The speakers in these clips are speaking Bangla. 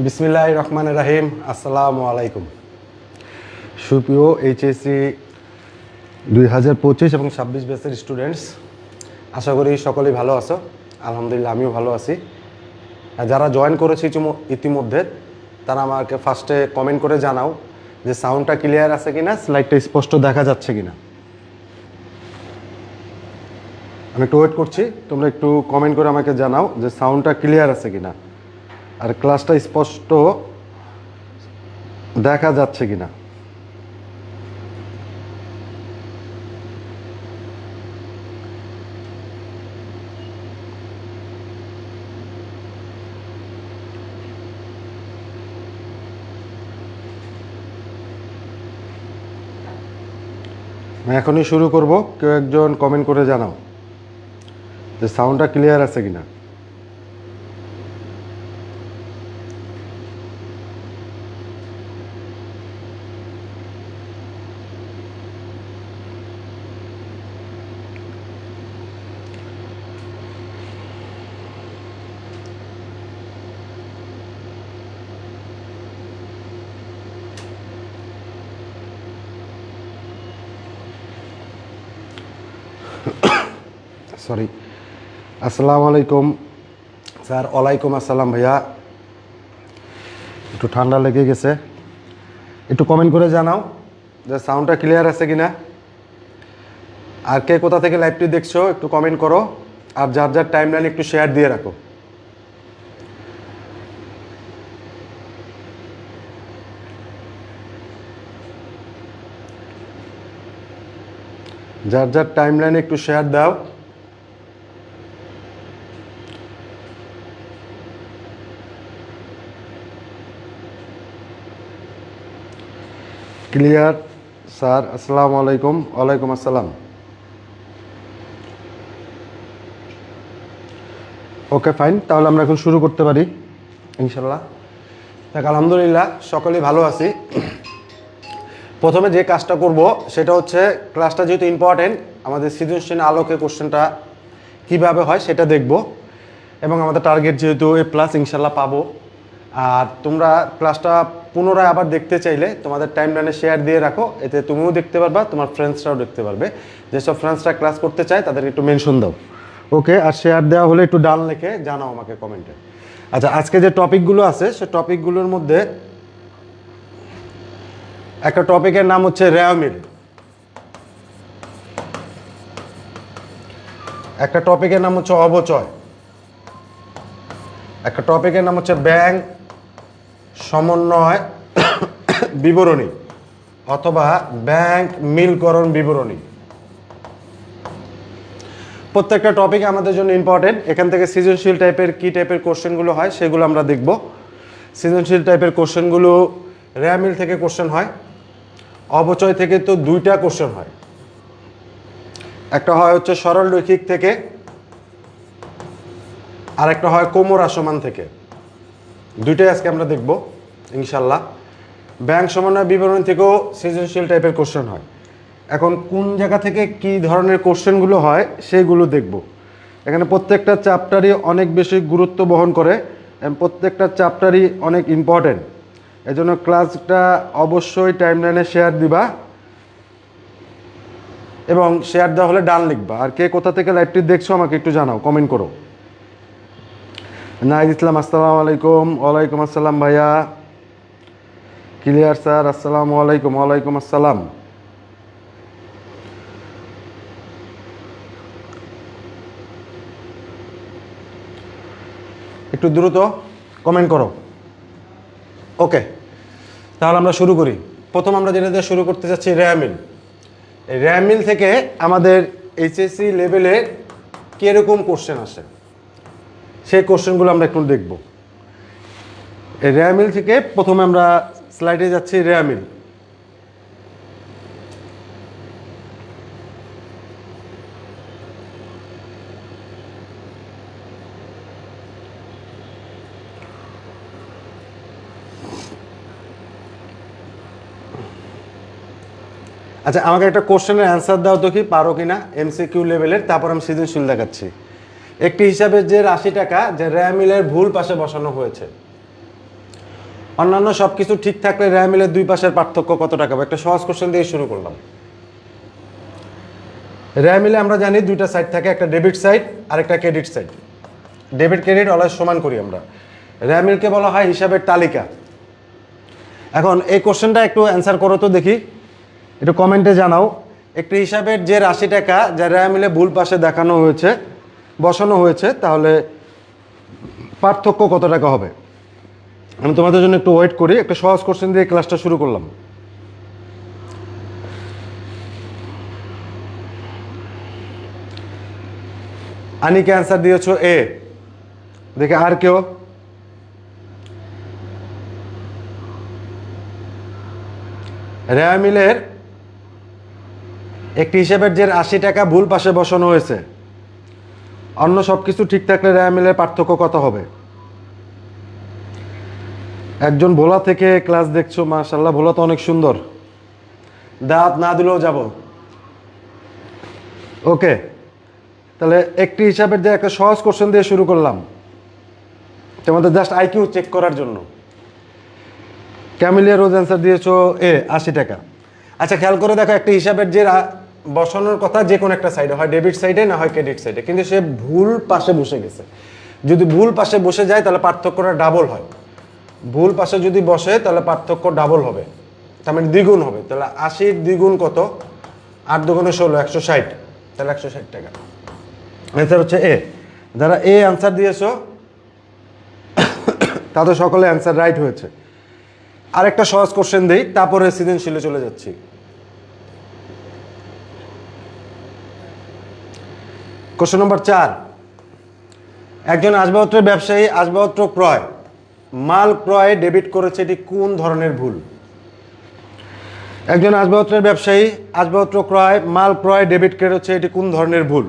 বিসমিল্লাহির রহমানির রহিম। আসসালামু আলাইকুম। সুপ্রিয় এইচএসসি 2025 এবং 26 ব্যাচের স্টুডেন্টস, আশা করি সকলেই ভালো আছো। আলহামদুলিল্লাহ আমিও ভালো আছি। যারা জয়েন করেছে ইতিমধ্যে তারা আমাকে ফার্স্টে কমেন্ট করে জানাও যে সাউন্ডটা ক্লিয়ার আছে কিনা, স্লাইডটা স্পষ্ট দেখা যাচ্ছে কিনা। আমি একটু ওয়েট করছি, তোমরা একটু কমেন্ট করে আমাকে জানাও যে সাউন্ডটা ক্লিয়ার আছে কিনা আর ক্লাসটা স্পষ্ট দেখা যাচ্ছে কিনা। আমি এখনই শুরু করব, কেউ একজন কমেন্ট করে জানাও যে সাউন্ডটা ক্লিয়ার আছে কিনা। সরি, আসসালামু আলাইকুম স্যার। ওয়ালাইকুম আসসালাম ভাইয়া। একটু ঠান্ডা লেগে গেছে, একটু কমেন্ট করে জানাও যে সাউন্ডটা ক্লিয়ার আছে কিনা। আর কে কোথা থেকে লাইভটি দেখছো একটু কমেন্ট করো, আর যার যার টাইমলাইন একটু শেয়ার দিয়ে রাখো। যার যার টাইমলাইনে একটু শেয়ার দাও। ক্লিয়ার স্যার, আসসালামু আলাইকুম। ওয়ালাইকুম আসসালাম। ওকে ফাইন, তাহলে আমরা এখন শুরু করতে পারি ইনশাল্লাহ। দেখ আলহামদুলিল্লাহ সকলেই ভালো আছি। প্রথমে যে কাজটা করব সেটা হচ্ছে, ক্লাসটা যেহেতু ইম্পর্টেন্ট, আমাদের সৃজনশীল আলোকে কোশ্চেনটা কীভাবে হয় সেটা দেখব, এবং আমাদের টার্গেট যেহেতু A+ ইনশাল্লাহ পাবো। আর তোমরা ক্লাসটা পুনরায় আবার দেখতে চাইলে তোমাদের টাইমলাইনে শেয়ার দিয়ে রাখো, এতে তুমিও দেখতে পারবা, তোমার ফ্রেন্ডসরাও দেখতে পারবে। যেসব ফ্রেন্ডসরা ক্লাস করতে চায় তাদেরকে একটু মেনশন দাও, ওকে। আর শেয়ার দেওয়া হলে একটু ডান লিখে জানাও আমাকে কমেন্টে। আচ্ছা, আজকে যে টপিকগুলো আছে সে টপিকগুলোর মধ্যে একটা টপিকের নাম হচ্ছে রেওয়ামিল, একটা টপিকের নাম হচ্ছে অবচয়, একটা টপিকের নাম হচ্ছে ব্যাংক সমন্বয় বিবরণী অথবা ব্যাংক মিলকরণ বিবরণী। প্রত্যেকটা টপিক আমাদের জন্য ইম্পর্টেন্ট। এখান থেকে সৃজনশীল টাইপের কী টাইপের কোশ্চেনগুলো হয় সেগুলো আমরা দেখব। সৃজনশীল টাইপের কোশ্চেনগুলো রেওয়ামিল থেকে কোশ্চেন হয়, অবচয় থেকে তো দুইটা কোশ্চেন হয়। একটা হয় হচ্ছে সরল রৈখিক থেকে, আর একটা হয় কোমর আসমান থেকে। দুইটাই আজকে আমরা দেখব ইনশাল্লাহ। ব্যাংক সমন্বয় বিবরণ থেকেও সৃজনশীল টাইপের কোশ্চেন হয়। এখন কোন জায়গা থেকে কি ধরনের কোশ্চেনগুলো হয় সেগুলো দেখব। এখানে প্রত্যেকটা চ্যাপ্টারই অনেক বেশি গুরুত্ব বহন করে, প্রত্যেকটা চ্যাপ্টারই অনেক ইম্পর্টেন্ট। এজন্য ক্লাসটা অবশ্যই টাইমলাইনে শেয়ার দিবা, এবং শেয়ার দেওয়া হলে ডান লিখবা। আর কে কোথা থেকে লাইভটি দেখছো আমাকে একটু জানাও, কমেন্ট করো। নাইজ ইসলাম, আসসালামু আলাইকুম। ওয়ালাইকুম আসসালাম ভাইয়া। ক্লিয়ার স্যার, আসসালামু আলাইকুম। ওয়ালাইকুম আসসালাম। একটু দ্রুত কমেন্ট করো, ওকে। তাহলে আমরা শুরু করি। প্রথম আমরা যেটা দিয়ে শুরু করতে চাচ্ছি রেওয়ামিল। এই রেওয়ামিল থেকে আমাদের এইচএসসি লেভেলে কীরকম কোশ্চেন আসে সেই কোশ্চেনগুলো আমরা একটু দেখব। এই রেওয়ামিল থেকে প্রথমে আমরা স্লাইডে যাচ্ছি। রেওয়ামিল, আচ্ছা আমাকে একটা কোশ্চেনের অ্যান্সার দাও তো, কি পারো কিনা এমসিকিউ লেভেলের, তারপর আমি সৃজনশীল দেখাচ্ছি। একটি হিসাবে যে 80 টাকা যে রেওয়ামিলের ভুল পাশে বসানো হয়েছে, অন্যান্য সব কিছু ঠিক থাকলে রেয়া মিলের দুই পাশের পার্থক্য কত টাকা হবে? একটা সহজ কোশ্চেন দিয়ে শুরু করলাম। রেয়া মিলে আমরা জানি দুইটা সাইড থাকে, একটা ডেবিট সাইড আর একটা credit side. Debit credit always সমান করি আমরা। রেয়া মিলকে বলা হয় হিসাবের তালিকা। এখন এই কোশ্চেনটা একটু অ্যান্সার করো তো দেখি, একটু কমেন্টে জানাও। একটি হিসাবের যে 80 টাকা যা রেয়া মিলে ভুল পাশে দেখানো হয়েছে, বসানো হয়েছে, তাহলে পার্থক্য কত টাকা হবে? আমি তোমাদের জন্য একটু ওয়েট করি, একটা সহজ কোশ্চেন দিয়ে ক্লাসটা শুরু করলাম। আনিকে অ্যান্সার দিয়েছো এ, দেখে আর কেউ? রেয়া মিলের একটি হিসাবের যে 80 টাকা ভুল পাশে বসানো হয়েছে, অন্য সব কিছু ঠিক থাকলে রেয়া মিলের পার্থক্য কত হবে? একজন ভোলা থেকে ক্লাস দেখছো, মাশাআল্লাহ, ভোলা তো অনেক সুন্দর, দাঁত না দিলেও যাব। ওকে, তাহলে একটি হিসাবের যে একটা সহজ কোশ্চেন দিয়ে শুরু করলাম তোমাদের জাস্ট আইকিউ চেক করার জন্য। ক্যামিলিয়া রোজ অ্যান্সার দিয়েছো এ, 80 টাকা। আচ্ছা, খেয়াল করে দেখো, একটা হিসাবের যে বসানোর কথা যে কোনো একটা সাইডে, হয় ডেবিট সাইডে না হয় ক্রেডিট সাইডে, কিন্তু সে ভুল পাশে বসে গেছে। যদি ভুল পাশে বসে যায় তাহলে পার্থক্যটা ডাবল হয়। ভুল পাশে যদি বসে তাহলে পার্থক্য ডাবল হবে, তার মানে দ্বিগুণ হবে। তাহলে 80 দ্বিগুণ কত? 8 দুগুণে 16, 160। তাহলে 160 টাকা। অ্যান্সার হচ্ছে এ। যারা এ অ্যান্সার দিয়েছো তাদের সকলে অ্যান্সার রাইট হয়েছে। আরেকটা সহজ কোশ্চেন দিই, তারপরে সৃজনশীলে চলে যাচ্ছি। Question number 4। একজন আসবাবপত্রের ব্যবসায়ী আসবাবপত্র ক্রয়, মাল ক্রয়ে ডেবিট করেছে, এটি কোন ধরনের ভুল? একজন আসবাবপত্রের ব্যবসায়ী আসবাবপত্র ক্রয়, মাল ক্রয় ডেবিট করেছে, এটি কোন ধরনের ভুল?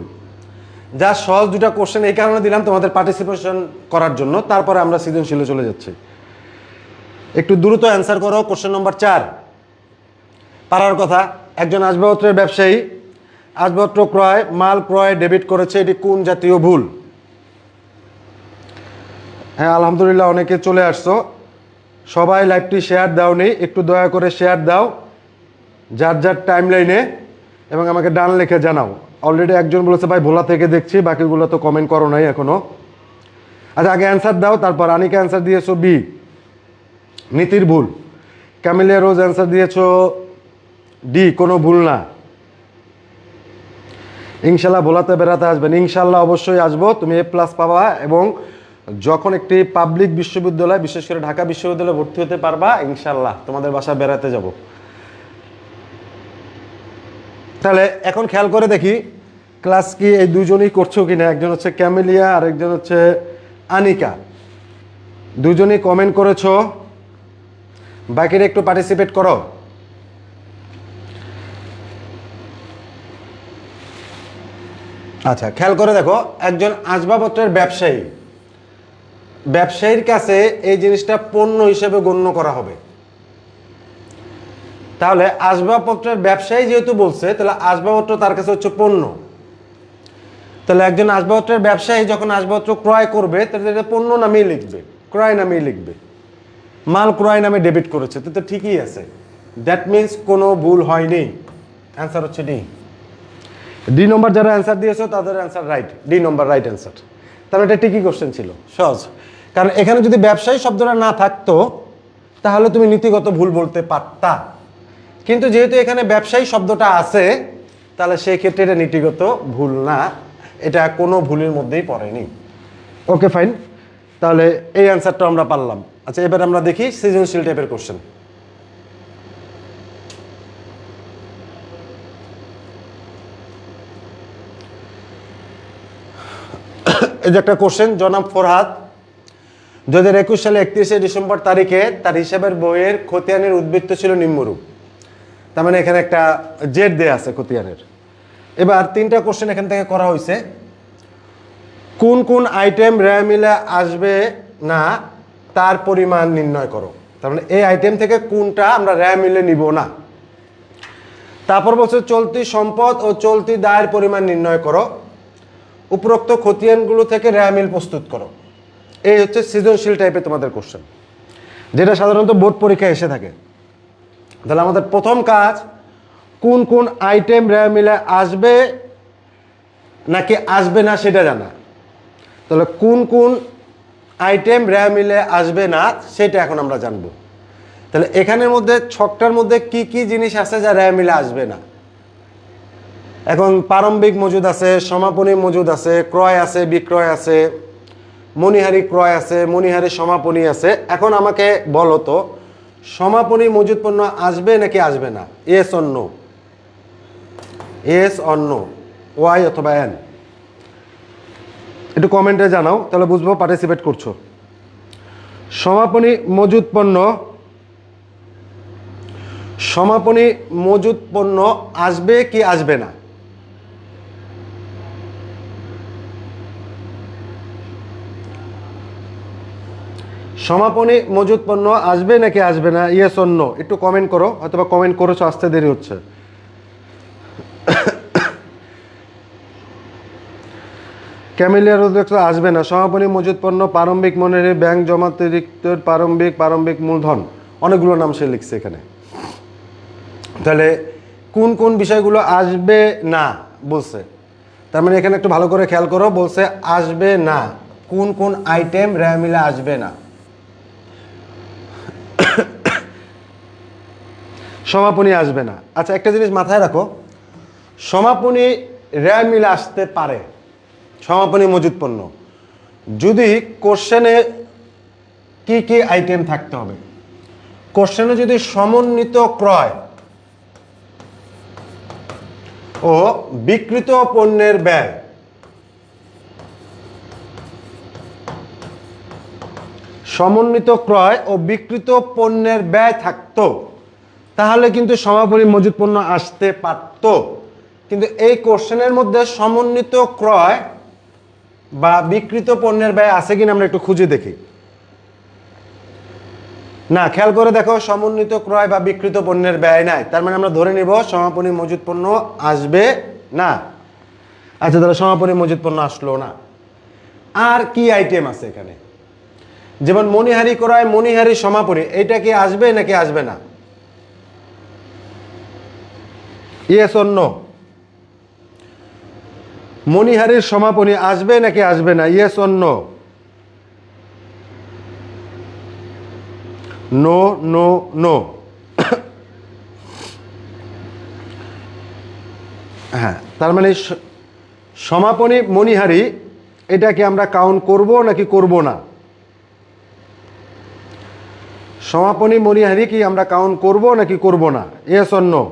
যা সহজ দুটা কোশ্চেন এই কারণে দিলাম তোমাদের পার্টিসিপেশন করার জন্য, তারপরে আমরা সৃজনশীলে চলে যাচ্ছি। একটু দ্রুত অ্যান্সার করো। কোশ্চেন নম্বর 4, পারার কথা। একজন আসবাবপত্রের ব্যবসায়ী আসবাবপত্র ক্রয়, মাল ক্রয় ডেবিট করেছে, এটি কোন জাতীয় ভুল? হ্যাঁ, আলহামদুলিল্লাহ, অনেকে চলে আসছো। সবাই লাইভটি শেয়ার দাওনি, একটু দয়া করে শেয়ার দাও যার যার টাইম লাইনে, এবং আমাকে ডান লিখে জানাও। অলরেডি একজন বলেছে ভাই ভোলা থেকে দেখছি, বাকিগুলো তো কমেন্ট করো নাই এখনো। আচ্ছা, আগে অ্যান্সার দাও, তারপর আনিকা অ্যান্সার দিয়েছো বি, নীতির ভুল। ক্যামিলিয়া রোজ অ্যান্সার দিয়েছো ডি, কোনো ভুল না। ইনশাল্লাহ ভোলাতে বেড়াতে আসবেন। ইনশাল্লাহ অবশ্যই আসবো, তুমি A+ পাবা, এবং যখন একটি পাবলিক বিশ্ববিদ্যালয়, বিশেষ করে ঢাকা বিশ্ববিদ্যালয়ে ভর্তি হতে পারবা, ইনশাল্লাহ তোমাদের বাসায় বেড়াতে যাব। তাহলে এখন খেয়াল করে দেখি ক্লাস কি এই দুজনেই করছো কিনা। একজন হচ্ছে ক্যামিলিয়া আর একজন হচ্ছে আনিকা, দুজনেই কমেন্ট করেছো, বাকিরা একটু পার্টিসিপেট করো। আচ্ছা, খেয়াল করে দেখো, একজন আসবাবপত্রের ব্যবসায়ী, ব্যবসায়ীর কাছে এই জিনিসটা পণ্য হিসেবে গণ্য করা হবে। তাহলে আসবাবপত্রের ব্যবসায়ী যেহেতু বলছে, তাহলে আসবাবপত্র তার কাছে হচ্ছে পণ্য। তাহলে একজন আসবাবপত্রের ব্যবসায়ী যখন আসবাবপত্র ক্রয় করবে, তাহলে এটা পণ্য নামেই লিখবে, ক্রয় নামেই লিখবে। মাল ক্রয় নামে ডেবিট করেছে, তো ঠিকই আছে। দ্যাট মিনস কোনো ভুল হয়নি। অ্যান্সার হচ্ছে ডি। ডি নম্বর যারা অ্যান্সার দিয়েছো তাদের অ্যান্সার রাইট, ডি নম্বর রাইট অ্যান্সার। তাহলে এটা ঠিকই কোশ্চেন ছিল, সহজ। কারণ এখানে যদি ব্যবসায়ী শব্দটা না থাকতো তাহলে তুমি নীতিগত ভুল বলতে পারতা, কিন্তু যেহেতু এখানে ব্যবসায়ী শব্দটা আছে, তাহলে সেই ক্ষেত্রে এটা নীতিগত ভুল না, এটা কোনো ভুলের মধ্যেই পড়েনি। ওকে, ফাইন। তাহলে এই অ্যান্সারটা আমরা পারলাম। আচ্ছা, এবার আমরা দেখি সৃজনশীল টাইপের কোশ্চেন। এই যে একটা কোশ্চেন, জনাব ফরহাদ 2021 সালে 31শে ডিসেম্বর তারিখে তার হিসাবের বইয়ের খতিয়ানের উদ্বৃত্ত ছিল নিম্নরূপ। তার মানে এখানে একটা জেড দেয়া আছে খতিয়ানের। এবার 3টা কোশ্চেন এখান থেকে করা হয়েছে। কোন কোন আইটেম রেয়া মিলে আসবে না তার পরিমাণ নির্ণয় করো। তার মানে এই আইটেম থেকে কোনটা আমরা রেয়া মিলে নিব না। তারপর বলছে চলতি সম্পদ ও চলতি দায়ের পরিমাণ নির্ণয় করো, উপরোক্ত খতিয়ানগুলো থেকে রেয়া মিল প্রস্তুত করো। এই হচ্ছে সৃজনশীল টাইপের তোমাদের কোশ্চেন। যেটা সাধারণত বোর্ড পরীক্ষায় এসে থাকে। তাহলে আমাদের প্রথম কাজ কোন কোন আইটেম রেওয়া মিলে আসবে নাকি আসবে না সেটা জানা। তাহলে কোন কোন আইটেম রেওয়া মিলে আসবে না সেটা এখন আমরা জানবো। তাহলে এখানের মধ্যে ছকটার মধ্যে কি কি জিনিস আছে যা রেওয়া মিলে আসবে না। এখন প্রারম্ভিক মজুদ আছে, সমাপনী মজুদ আছে, ক্রয় আছে, বিক্রয় আছে, মণিহারি ক্রয় আছে, মণিহারি সমাপনী আছে। এখন আমাকে বলো তো সমাপনী মজুদ পণ্য আসবে নাকি আসবে না? Yes or no, yes or no, Y অথবা এন, একটু কমেন্টে জানাও, তাহলে বুঝবো পার্টিসিপেট করছো। সমাপনী মজুদ পণ্য, সমাপনী মজুদ পণ্য আসবে কি আসবে না? সমাপনী মজুদ পণ্য আসবে নাকি আসবে না? ইয়েস অর নো, একটু কমেন্ট করো, হয়তোবা কমেন্ট করেছো, আসতে দেরি হচ্ছে। ক্যামেলিয়ার আসবে না। সমাপনী মজুদ পণ্য, প্রারম্ভিক মনিহারি, ব্যাংক জমাতিরিক্ত, প্রারম্ভিক মূলধন, অনেকগুলো নাম সে লিখছে এখানে। তাহলে কোন কোন বিষয়গুলো আসবে না বলছে, তার মানে এখানে একটু ভালো করে খেয়াল করো, বলছে আসবে না, কোন কোন আইটেম রেওয়া মিলে আসবে না। সমাপনী আসবে না। আচ্ছা একটা জিনিস মাথায় রাখো, সমাপনী রেওয়া মিলে আসতে পারে, সমাপনী মজুদ পণ্য, যদি কোশ্চেনে কি কি আইটেম থাকতে হবে। কোশ্চেনে যদি সমন্বিত ক্রয় ও বিক্রিত পণ্যের ব্যয়, সমন্বিত ক্রয় ও বিক্রিত পণ্যের ব্যয় থাকতো, তাহলে কিন্তু সমাপনী মজুদ পণ্য আসতে পারত। কিন্তু এই কোশ্চেনের মধ্যে সমন্বিত ক্রয় বা বিক্রিত পণ্যের ব্যয় আছে কিনা আমরা একটু খুঁজে দেখি। না, খেয়াল করে দেখো, সমন্বিত ক্রয় বা বিক্রিত পণ্যের ব্যয় নাই, তার মানে আমরা ধরে নিব সমাপনী মজুদ পণ্য আসবে না। আচ্ছা তাহলে সমাপনী মজুদ পণ্য আসলো না। আর কি আইটেম আছে এখানে? যেমন মণিহারি ক্রয়, মণিহারি সমাপনী, এটা কি আসবে নাকি আসবে না? ইয়েস অর নো, মণিহারির সমাপনী আসবে নাকি আসবে না? Yes or no, no no no. হ্যাঁ, তার মানে সমাপনী মণিহারি এটাকে আমরা কাউন্ট করব নাকি করব না? সমাপনী মণিহারি কি আমরা কাউন্ট করব নাকি করব না? Yes or no.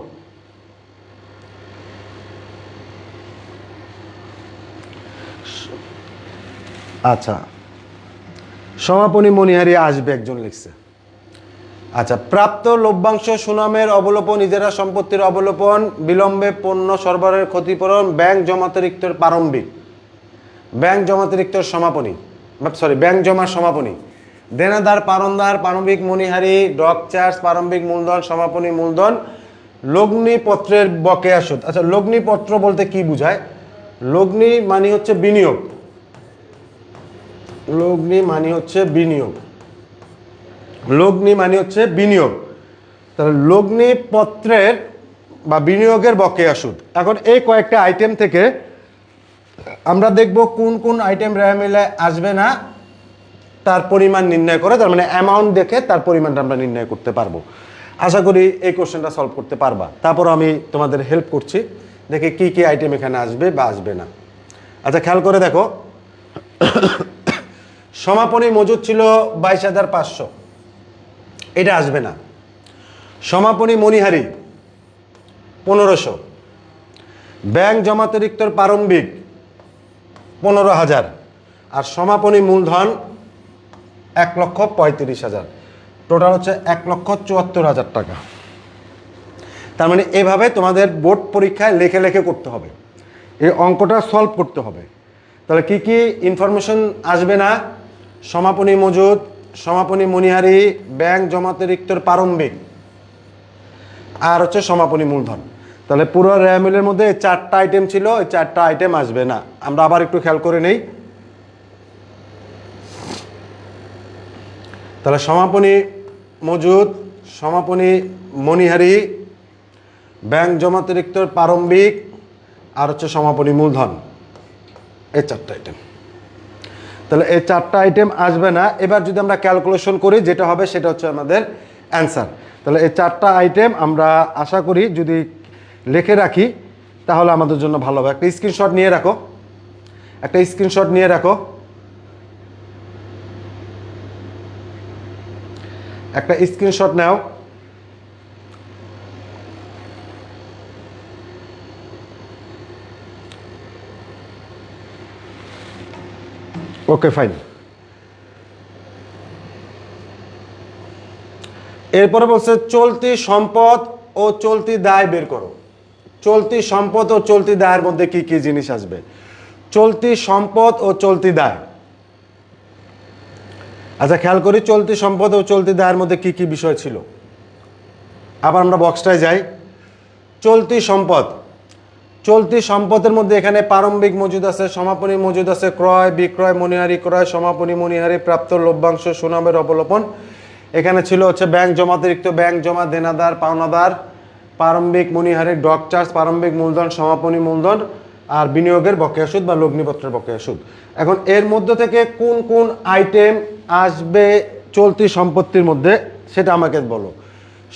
আচ্ছা, সমাপনী মণিহারি আসবে, একজন লিখছে। আচ্ছা, প্রাপ্ত লভ্যাংশ, সুনামের অবলোপন, ইজারা সম্পত্তির অবলোপন, বিলম্বে পণ্য সরবরাহের ক্ষতিপূরণ, ব্যাংক জমাতিরিক্তর প্রারম্ভিক, ব্যাংক জমাতিরিক্তর সমাপনী, সরি ব্যাংক জমার সমাপনী, দেনাদার পারণদার, প্রারম্ভিক মণিহারি, ডক চার্জ, প্রারম্ভিক মূলধন, সমাপনী মূলধন, লগ্নিপত্রের বকেয়া সুদ। আচ্ছা, লগ্নিপত্র বলতে কি বোঝায়? লগ্নি মানে হচ্ছে বিনিয়োগ, লগ্নি মানে হচ্ছে বিনিয়োগ, লগ্নি মানে হচ্ছে বিনিয়োগ। তাহলে লগ্নিপত্রের বা বিনিয়োগের বকেয়া সুদ। এখন এই কয়েকটা আইটেম থেকে আমরা দেখব কোন কোন আইটেম রেওয়া মিলে আসবে না, তার পরিমাণ নির্ণয় করে, তার মানে অ্যামাউন্ট দেখে তার পরিমাণটা আমরা নির্ণয় করতে পারবো। আশা করি এই কোশ্চেনটা সলভ করতে পারবা। তারপর আমি তোমাদের হেল্প করছি, দেখে কি কি আইটেম এখানে আসবে বা আসবে না। আচ্ছা খেয়াল করে দেখো, সমাপনী মজুদ ছিল 22,500, এটা আসবে না। সমাপনী মণিহারি 1500, ব্যাংক জমাতিরিক্তর প্রারম্ভিক 15,000, আর সমাপনী মূলধন 1,35,000, টোটাল হচ্ছে 1,74,000 টাকা। তার মানে এভাবে তোমাদের বোর্ড পরীক্ষায় লেখে লেখে করতে হবে, এই অঙ্কটা সলভ করতে হবে। তাহলে কি কি ইনফরমেশন আসবে না? সমাপনী মজুদ, সমাপনী মণিহারি, ব্যাংক জমাতিরিক্তর প্রারম্ভিক, আর হচ্ছে সমাপনী মূলধন। তাহলে পুরো রেওয়া মিলের মধ্যে 4টা আইটেম ছিল, এই 4টা আইটেম আসবে না। আমরা আবার একটু খেয়াল করে নেই। তাহলে সমাপনী মজুদ, সমাপনী মণিহারি, ব্যাংক জমাতিরিক্ত প্রারম্ভিক, আর হচ্ছে সমাপনী মূলধন। এই 4টা আইটেম। তাহলে এই 4টা আইটেম আসবে না। এবার যদি আমরা ক্যালকুলেশন করি যেটা হবে সেটা হচ্ছে আমাদের অ্যান্সার। তাহলে এই 4টা আইটেম আমরা আশা করি যদি লিখে রাখি তাহলে আমাদের জন্য ভালো হবে। একটা স্ক্রিনশট নিয়ে রাখো, একটা স্ক্রিনশট নিয়ে রাখো, একটা স্ক্রিনশট নাও। Okay fine. এরপরে বলছে চলতি সম্পদ ও চলতি দায় বের করো। চলতি সম্পদ ও চলতি দায়ের মধ্যে কি কি জিনিস আসবে? চলতি সম্পদ ও চলতি দায়। আচ্ছা খেয়াল করি চলতি সম্পদ ও চলতি দায়ের মধ্যে কি কি বিষয় ছিল। আবার আমরা বক্সটায় যাই। চলতি সম্পদ, চলতি সম্পদের মধ্যে এখানে প্রারম্ভিক মজুদ আছে, সমাপনী মজুদ আছে, ক্রয় বিক্রয় মণিহারি ক্রয়, সমাপনী মণিহারি, প্রাপ্ত লভ্যাংশ, সুনামের অবলোপন। এখানে ছিল হচ্ছে ব্যাংক জমাতিরিক্ত, ব্যাংক জমা, দেনাদার পাওনাদার, প্রারম্ভিক মণিহারি, ডক চার্জ, প্রারম্ভিক মূলধন, সমাপনী মূলধন, আর বিনিয়োগের বকেয়া সুদ বা লগ্নিপত্রের বকেয়া সুদ। এখন এর মধ্য থেকে কোন কোন আইটেম আসবে চলতি সম্পত্তির মধ্যে সেটা আমাকে বলো।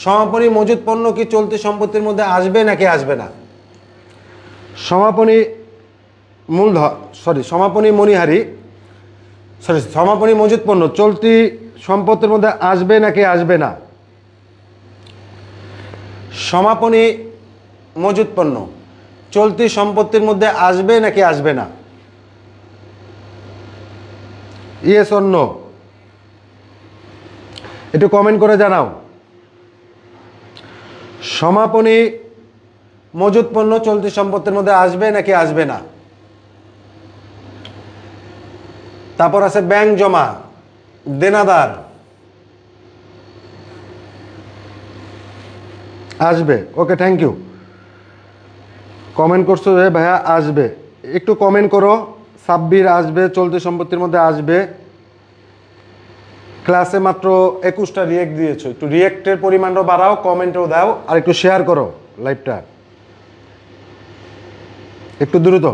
সমাপনী মজুদ পণ্য কি চলতি সম্পত্তির মধ্যে আসবে নাকি আসবে না? সমাপনী মূলধন সমাপনী মণিহারি সমাপনী মজুদ পণ্য চলতি সম্পত্তির মধ্যে আসবে নাকি আসবে না? সমাপনী মজুদ পণ্য চলতি সম্পত্তির মধ্যে আসবে নাকি আসবে না? ইয়েস অর নো একটু কমেন্ট করে জানাও। সমাপনী মজুদ পণ্য চলতি সম্পত্তির মধ্যে আসবে নাকি আসবে না? তারপর আছে ব্যাংক জমা, দেনাদার, আসবে। ওকে থ্যাংক ইউ, কমেন্ট করছো যে ভাইয়া আসবে। একটু কমেন্ট করো। সাব্বির আসবে, চলতি সম্পত্তির মধ্যে আসবে। ক্লাসে মাত্র 21টা রিয়েক্ট দিয়েছো, একটু রিয়েক্টের পরিমাণটাও বাড়াও, কমেন্টও দাও, আর একটু শেয়ার করো লাইভটা একটু দ্রুত।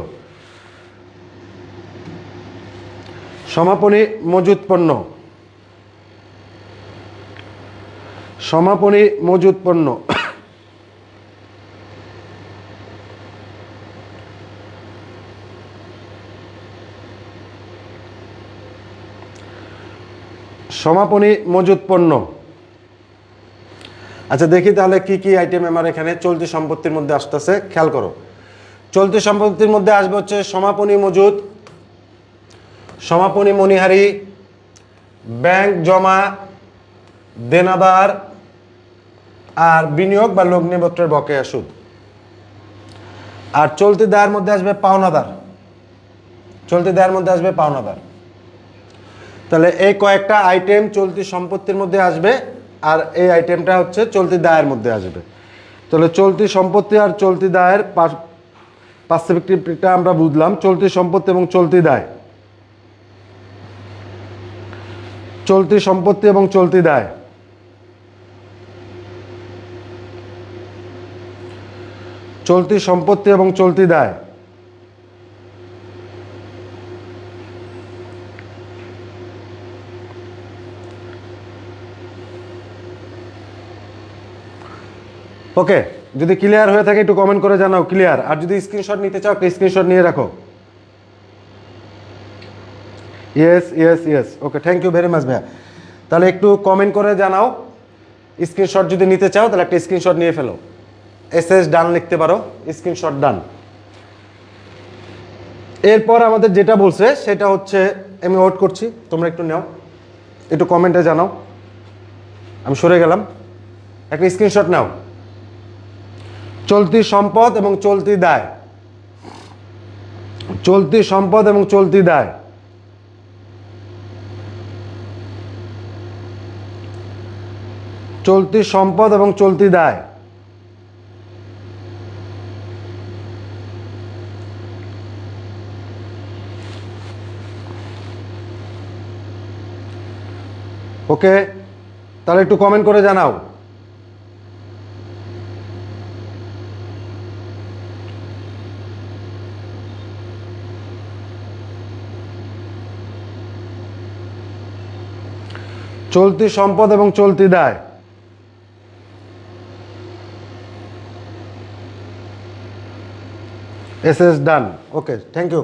সমাপনী মজুদ পণ্য, সমাপনী মজুদ পণ্য সমাপনী মজুদ পণ্য। আচ্ছা দেখি তাহলে কি কি আইটেম আমার এখানে চলতি সম্পত্তির মধ্যে আসতেছে, খেয়াল করো। চলতি সম্পত্তির মধ্যে আসবে হচ্ছে সমাপনী মজুদ, সমাপনী মণিহারি, ব্যাংক জমা, দেনাদার, আর বিনিয়োগ বা লগ্নিপত্রের বকেয়া সুদ। আর চলতি দায়ের মধ্যে আসবে পাওনাদার, চলতি দায়ের মধ্যে আসবে পাওনাদার। তাহলে এই কয়েকটা আইটেম চলতি সম্পত্তির মধ্যে আসবে, আর এই আইটেমটা হচ্ছে চলতি দায়ের মধ্যে আসবে। তাহলে চলতি সম্পত্তি আর চলতি দায়ের পার্সপেক্টিভটা আমরা বুঝলাম। চলতি সম্পত্তি এবং চলতি দায়, চলতি সম্পত্তি এবং চলতি দায়, চলতি সম্পত্তি এবং চলতি দায়। ওকে, যদি ক্লিয়ার হয়ে থাকে একটু কমেন্ট করে জানাও ক্লিয়ার। আর যদি স্ক্রিনশট নিতে চাও একটা স্ক্রিনশট নিয়ে রাখো। Yes yes yes, okay thank you very much ভাইয়া। তাহলে একটু কমেন্ট করে জানাও, স্ক্রিনশট যদি নিতে চাও তাহলে একটা স্ক্রিনশট নিয়ে ফেলো। এসএস ডান লিখতে পারো, স্ক্রিনশট ডান। এরপর আমাদের যেটা বলছে সেটা হচ্ছে, আমি ওয়েট করছি, তোমরা একটু নাও, একটু কমেন্টে জানাও। আমি সরে গেলাম, একটা স্ক্রিনশট নাও। চলতি সম্পদ এবং চলতি দায়, চলতি সম্পদ এবং চলতি দায়, চলতি সম্পদ এবং চলতি দায়। ওকে তাহলে একটু কমেন্ট করে জানাও। চলতি সম্পদ এবং চলতি দায়, SS done. Okay, thank you.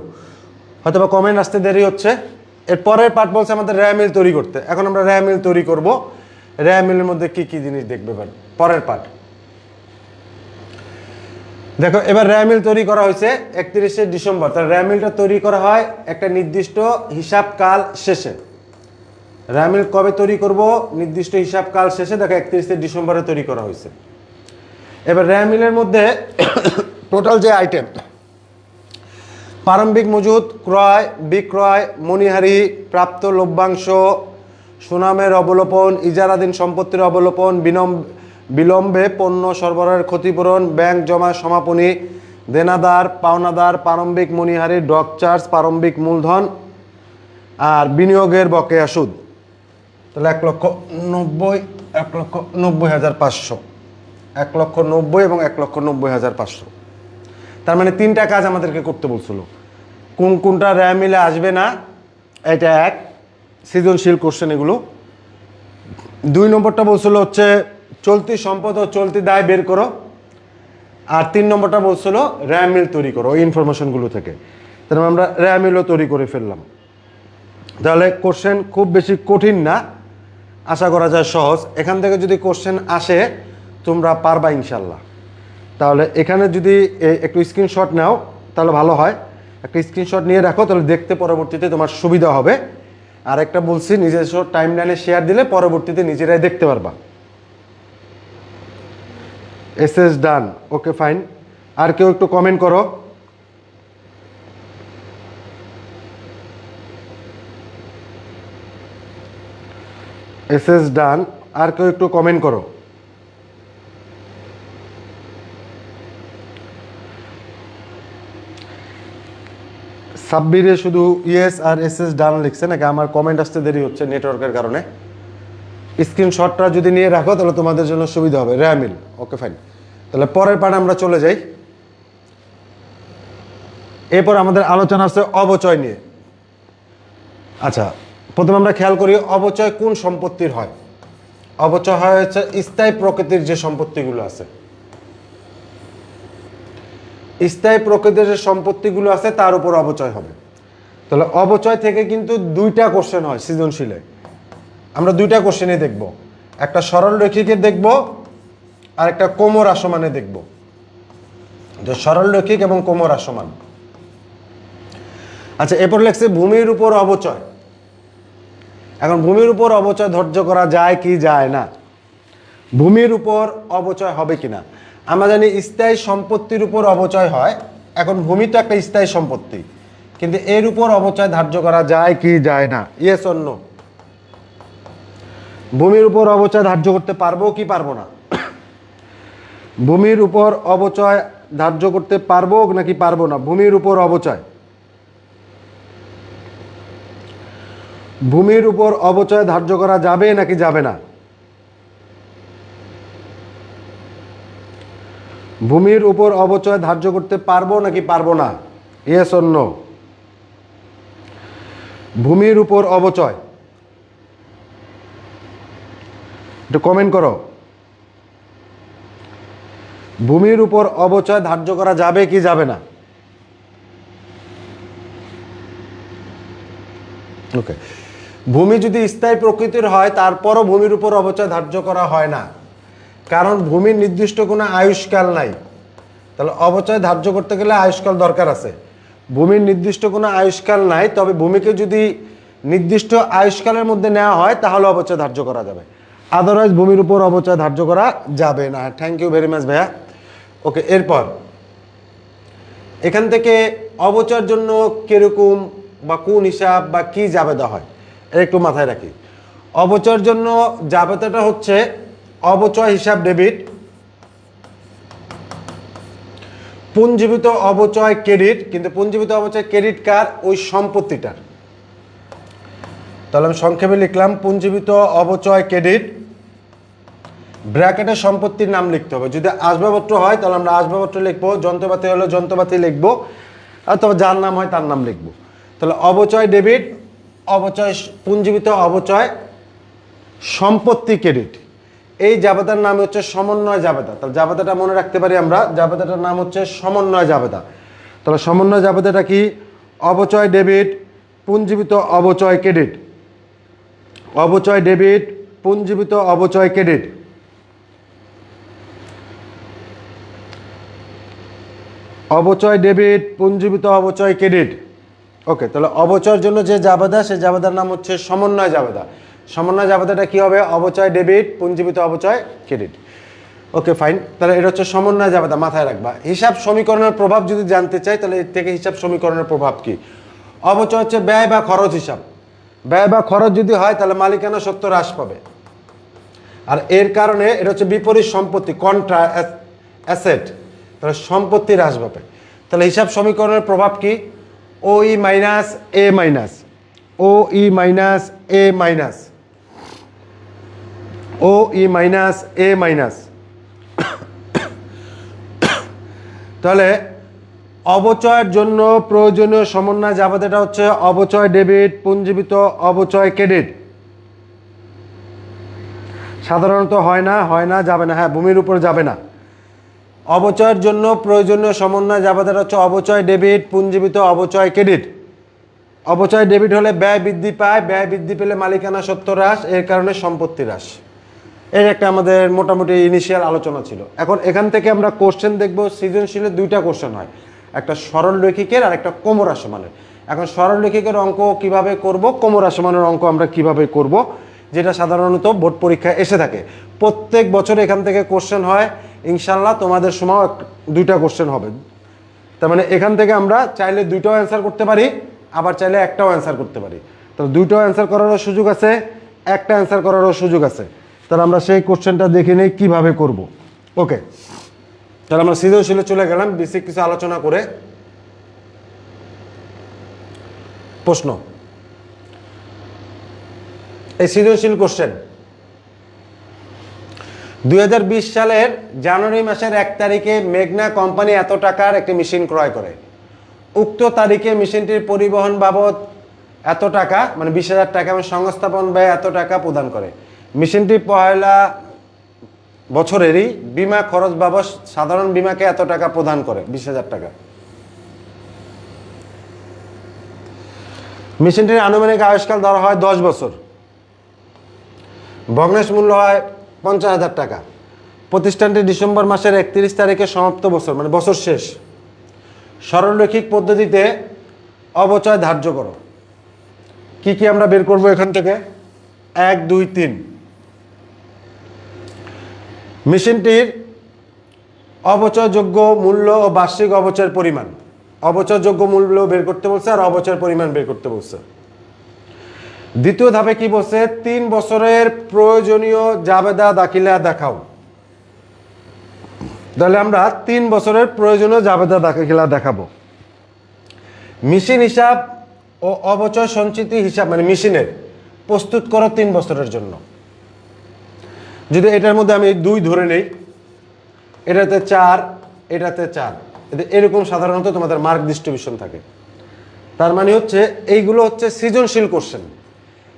হয়তো বা কমেন্ট আসতে দেরি হচ্ছে। এর পরের পার্ট বলছে আমাদের র্যামিল তৈরি করতে। এখন আমরা র্যামিল তৈরি করব। র্যামিলের মধ্যে কি কি জিনিস দেখবে পরের পার্ট। দেখো, এবার র্যামিল তৈরি করা হয়েছে 31শে ডিসেম্বর। তাহলে র্যামিলটা তৈরি করা হয় একটা নির্দিষ্ট হিসাবকাল শেষে। র্যামিল কবে তৈরি করব? নির্দিষ্ট হিসাবকাল শেষে। দেখো 31শে ডিসেম্বরে তৈরি করা হয়েছে। এবার র্যামিলের মধ্যে টোটাল যে আইটেম, প্রারম্ভিক মজুদ, ক্রয় বিক্রয়, মণিহারি, প্রাপ্ত লভ্যাংশ, সুনামের অবলোপন, ইজারাধীন সম্পত্তির অবলোপন, বিলম্বে পণ্য সরবরাহের ক্ষতিপূরণ, ব্যাংক জমা সমাপনী, দেনাদার পাওনাদার, প্রারম্ভিক মণিহারি, ডক চার্জ, প্রারম্ভিক মূলধন আর বিনিয়োগের বকেয়া সুদ। তাহলে 1,90,500, 1,90,000 এবং 1,90,500। তার মানে তিনটা কাজ আমাদেরকে করতে বলছিল। কোনটা র্যামিলে আসবে না, এটা এক, সৃজনশীল কোশ্চেন এগুলো। 2 নম্বরটা বলছিল হচ্ছে চলতি সম্পদ ও চলতি দায় বের করো। আর 3 নম্বরটা বলছিল র্যামিল তৈরি করো ওই ইনফরমেশনগুলো থেকে। তাহলে আমরা র্যামিলও তৈরি করে ফেললাম। তাহলে কোশ্চেন খুব বেশি কঠিন না, আশা করা যায় সহজ। এখান থেকে যদি কোশ্চেন আসে তোমরা পারবা ইনশাল্লাহ। তাহলে এখানে যদি একটু স্ক্রিনশট নাও তাহলে ভালো হয়। একটা স্ক্রিনশট নিয়ে রাখো, তাহলে দেখতে পরবর্তীতে তোমার সুবিধা হবে। আর একটা বলছি, নিজস্ব টাইমলাইনে শেয়ার দিলে পরবর্তীতে নিজেরাই দেখতে পারবা। SS done, okay fine. আর কেউ একটু কমেন্ট করো। এসএস ডান, আর কেউ একটু কমেন্ট করো। সাব্বিরে শুধু ইয়েস আর এসএস ডান লিখছে, নাকি আমার কমেন্ট আসতে দেরি হচ্ছে নেটওয়ার্কের কারণে? স্ক্রিনশটটা যদি নিয়ে রাখো তাহলে তোমাদের জন্য সুবিধা হবে। র্যামিল, ওকে ফাইন। তাহলে পরের পার্টে আমরা চলে যাই। এরপর আমাদের আলোচনা আছে অবচয় নিয়ে। আচ্ছা, প্রথমে আমরা খেয়াল করি অবচয় কোন সম্পত্তির হয়। অবচয় হয় হচ্ছে স্থায়ী প্রকৃতির যে সম্পত্তিগুলো আছে। স্থায়ী প্রকৃতির যে সম্পত্তিগুলো আছে তার উপর অবচয় হবে। তাহলে অবচয় থেকে কিন্তু 2টা কোশ্চেন হয় সৃজনশীলে। আমরা 2টা কোশ্চেনই দেখব, একটা সরল রৈখিকের দেখব আর একটা কোমর আসমানে দেখব। যে সরল রৈখিক এবং কোমর আসমান। আচ্ছা, এরপর লেখছে ভূমির উপর অবচয়। এখন ভূমির উপর অবচয় ধার্য করা যায় কি যায় না, ভূমির উপর অবচয় হবে কিনা। আমরা জানি স্থায়ী সম্পত্তির উপর অবচয় হয়। এখন ভূমি তো একটা স্থায়ী সম্পত্তি, কিন্তু এর উপর অবচয় ধার্য করা যায় কি যায় না, ইয়েস অর নো? ভূমির উপর অবচয় ধার্য করতে পারবো কি পারবো না? ভূমির উপর অবচয় ধার্য করতে পারবো নাকি পারবো না? ভূমির উপর অবচয়, ভূমির উপর অবচয় ধার্য করা যাবে নাকি যাবে না? ভূমির উপর অবচয় ধার্য করতে পারবো নাকি পারবো না, ইয়েস অর নো? ভূমির উপর অবচয়, একটু কমেন্ট করো। ভূমির উপর অবচয় ধার্য করা যাবে কি যাবে না? ওকে, ভূমি যদি স্থায়ী প্রকৃতির হয় তারপরও ভূমির উপর অবচয় ধার্য করা হয় না, কারণ ভূমির নির্দিষ্ট কোনো আয়ুষ্কাল নাই। তাহলে অবচয় ধার্য করতে গেলে আয়ুষ্কাল দরকার আছে। ভূমির নির্দিষ্ট কোনো আয়ুষ্কাল নাই, তবে ভূমিকে যদি নির্দিষ্ট আয়ুষ্কালের মধ্যে নেওয়া হয় তাহলে অবচয় ধার্য করা যাবে, আদারওয়াইজ ভূমির উপর অবচয় ধার্য করা যাবে না। থ্যাংক ইউ ভেরি মাচ ভাইয়া। ওকে, এরপর এখান থেকে অবচয়ের জন্য কিরকম বা কোন হিসাব বা কি জাবেদা হয় এটা একটু মাথায় রাখি। অবচয়ের জন্য জাবেদাটা হচ্ছে অবচয় হিসাব ডেবিট, পুঞ্জীবিত অবচয় ক্রেডিট। কিন্তু পুঞ্জীবিত অবচয় ক্রেডিট কার? ওই সম্পত্তিটার। তাহলে আমি সংক্ষেপে লিখলাম পুঞ্জীবিত অবচয় ক্রেডিট, ব্র্যাকেটে সম্পত্তির নাম লিখতে হবে। যদি আসবাবপত্র হয় তাহলে আমরা আসবাবপত্র লিখবো, যন্ত্রপাতি হলে যন্ত্রপাতি লিখবো, অথবা যার নাম হয় তার নাম লিখবো। তাহলে অবচয় ডেবিট, অবচয় পুঞ্জীবিত অবচয়, সম্পত্তি ক্রেডিট। এই জাবেদার নাম হচ্ছে সমন্বয় জাবেদা। তাহলে জাবেদাটা মনে রাখতে পারি আমরা, জাবেদাটার নাম হচ্ছে সমন্বয় জাবেদা। তাহলে সমন্বয় জাবেদাটা কি? অবচয় ডেবিট, পুঞ্জীবিত অবচয় ক্রেডিট, অবচয় ডেবিট, পুঞ্জীবিত অবচয় ক্রেডিট। অবচয় ডেবিট, পুঞ্জীবিত অবচয় ক্রেডিট। ওকে, তাহলে অবচয়ের জন্য যে জাবেদা, সেই জাবেদার নাম হচ্ছে সমন্বয় জাবেদা। সমন্বয় জাবেদাটা কি হবে? অবচয় ডেবিট, পুঞ্জীবিত অবচয় ক্রেডিট। ওকে ফাইন, তাহলে এটা হচ্ছে সমন্বয় জাবেদা, মাথায় রাখবা। হিসাব সমীকরণের প্রভাব যদি জানতে চাই তাহলে এর থেকে হিসাব সমীকরণের প্রভাব কি? অবচয় হচ্ছে ব্যয় বা খরচ হিসাব। ব্যয় বা খরচ যদি হয় তাহলে মালিকানা সত্ত্ব হ্রাস পাবে, আর এর কারণে এটা হচ্ছে বিপরীত সম্পত্তি, কন্ট্রা অ্যাসেট, তাহলে সম্পত্তি হ্রাস পাবে। তাহলে হিসাব সমীকরণের প্রভাব কি? ও ই মাইনাস এ মাইনাস, ও ই মাইনাস এ মাইনাস, ও ই মাইনাস এ মাইনাস। তাহলে অবচয়ের জন্য প্রয়োজনীয় সমন্বয় জাবেদাটা হচ্ছে অবচয় ডেবিট, পুঞ্জীবিত অবচয় ক্রেডিট। সাধারণত হয় না, যাবে না, হ্যাঁ ভূমির উপর যাবে না। অবচয়ের জন্য প্রয়োজনীয় সমন্বয় জাবেদাটা হচ্ছে অবচয় ডেবিট, পুঞ্জীবিত অবচয় ক্রেডিট। অবচয় ডেবিট হলে ব্যয় বৃদ্ধি পায়, ব্যয় বৃদ্ধি পেলে মালিকানা সত্ত্ব হ্রাস, এর কারণে সম্পত্তি হ্রাস। এর একটা আমাদের মোটামুটি ইনিশিয়াল আলোচনা ছিল। এখন এখান থেকে আমরা কোশ্চেন দেখব। সৃজনশীলের দুইটা কোশ্চেন হয়, একটা সরল রৈখিকের আর একটা ক্রমহ্রাসমানের। এখন সরল রৈখিকের অঙ্ক কিভাবে করব, ক্রমহ্রাসমানের অঙ্ক আমরা কিভাবে করব, যেটা সাধারণত বোর্ড পরীক্ষায় এসে থাকে। প্রত্যেক বছর এখান থেকে কোশ্চেন হয়, ইনশাল্লাহ তোমাদের সময় দুইটা কোশ্চেন হবে। তার মানে এখান থেকে আমরা চাইলে দুইটাও অ্যান্সার করতে পারি, আবার চাইলে একটাও অ্যান্সার করতে পারি। তো দুইটাও অ্যান্সার করারও সুযোগ আছে, একটা অ্যান্সার করারও সুযোগ আছে। তাহলে আমরা সেই কোশ্চেনটা দেখে নিই কীভাবে করব। ওকে, তাহলে আমরা সৃজনশীলে চলে গেলাম বেসিক কিছু আলোচনা করে। প্রশ্ন, এই সৃজনশীল কোশ্চেন 2020 সালের জানুয়ারি মাসের 1 তারিখে মেঘনা কোম্পানি এত টাকার একটি মেশিন ক্রয় করে। উক্ত তারিখে মেশিনটির পরিবহন বাবদ এত টাকা, মানে 20,000 টাকা, এবং সংস্থাপন ব্যয় এত টাকা প্রদান করে। মেশিনটি পয়লা বছরেরই বিমা খরচ বাবদ সাধারণ বিমাকে এত টাকা প্রদান করে, 20,000 টাকা। মেশিনটির আনুমানিক আয়ুষ্কাল ধরা হয় 10 বছর। ভগ্নাংশ মূল্য হয় 50,000 টাকা। প্রতিষ্ঠানটি ডিসেম্বর মাসের 31 তারিখে সমাপ্ত বছর, মানে বছর শেষ। সরলরৈখিক পদ্ধতিতে অবচয় ধার্য করো। কি কি আমরা বের করব এখান থেকে? 1, 2, 3। মেশিনটির অবচয়যোগ্য মূল্য ও বার্ষিক অবচয়ের পরিমাণ। অবচয়যোগ্য মূল্য বের করতে বলছে আর অবচয়ের পরিমাণ বের করতে বলছে। দ্বিতীয় ধাপে কি বলছে? 3 বছরের প্রয়োজনীয় জাবেদা দাখিলা দেখাও। তাহলে আমরা 3 বছরের প্রয়োজনীয় জাবেদা দাখিলা দেখাবো। মেশিন হিসাব ও অবচয় সঞ্চিতি হিসাব, মানে মেশিনের প্রস্তুত করো 3 বছরের জন্য। যদি এটার মধ্যে আমি 2 ধরে নেই, এটাতে 4, এটাতে 4, এরকম সাধারণত তোমাদের মার্ক ডিস্ট্রিবিউশন থাকে। তার মানে হচ্ছে এইগুলো হচ্ছে সৃজনশীল কোশ্চেন,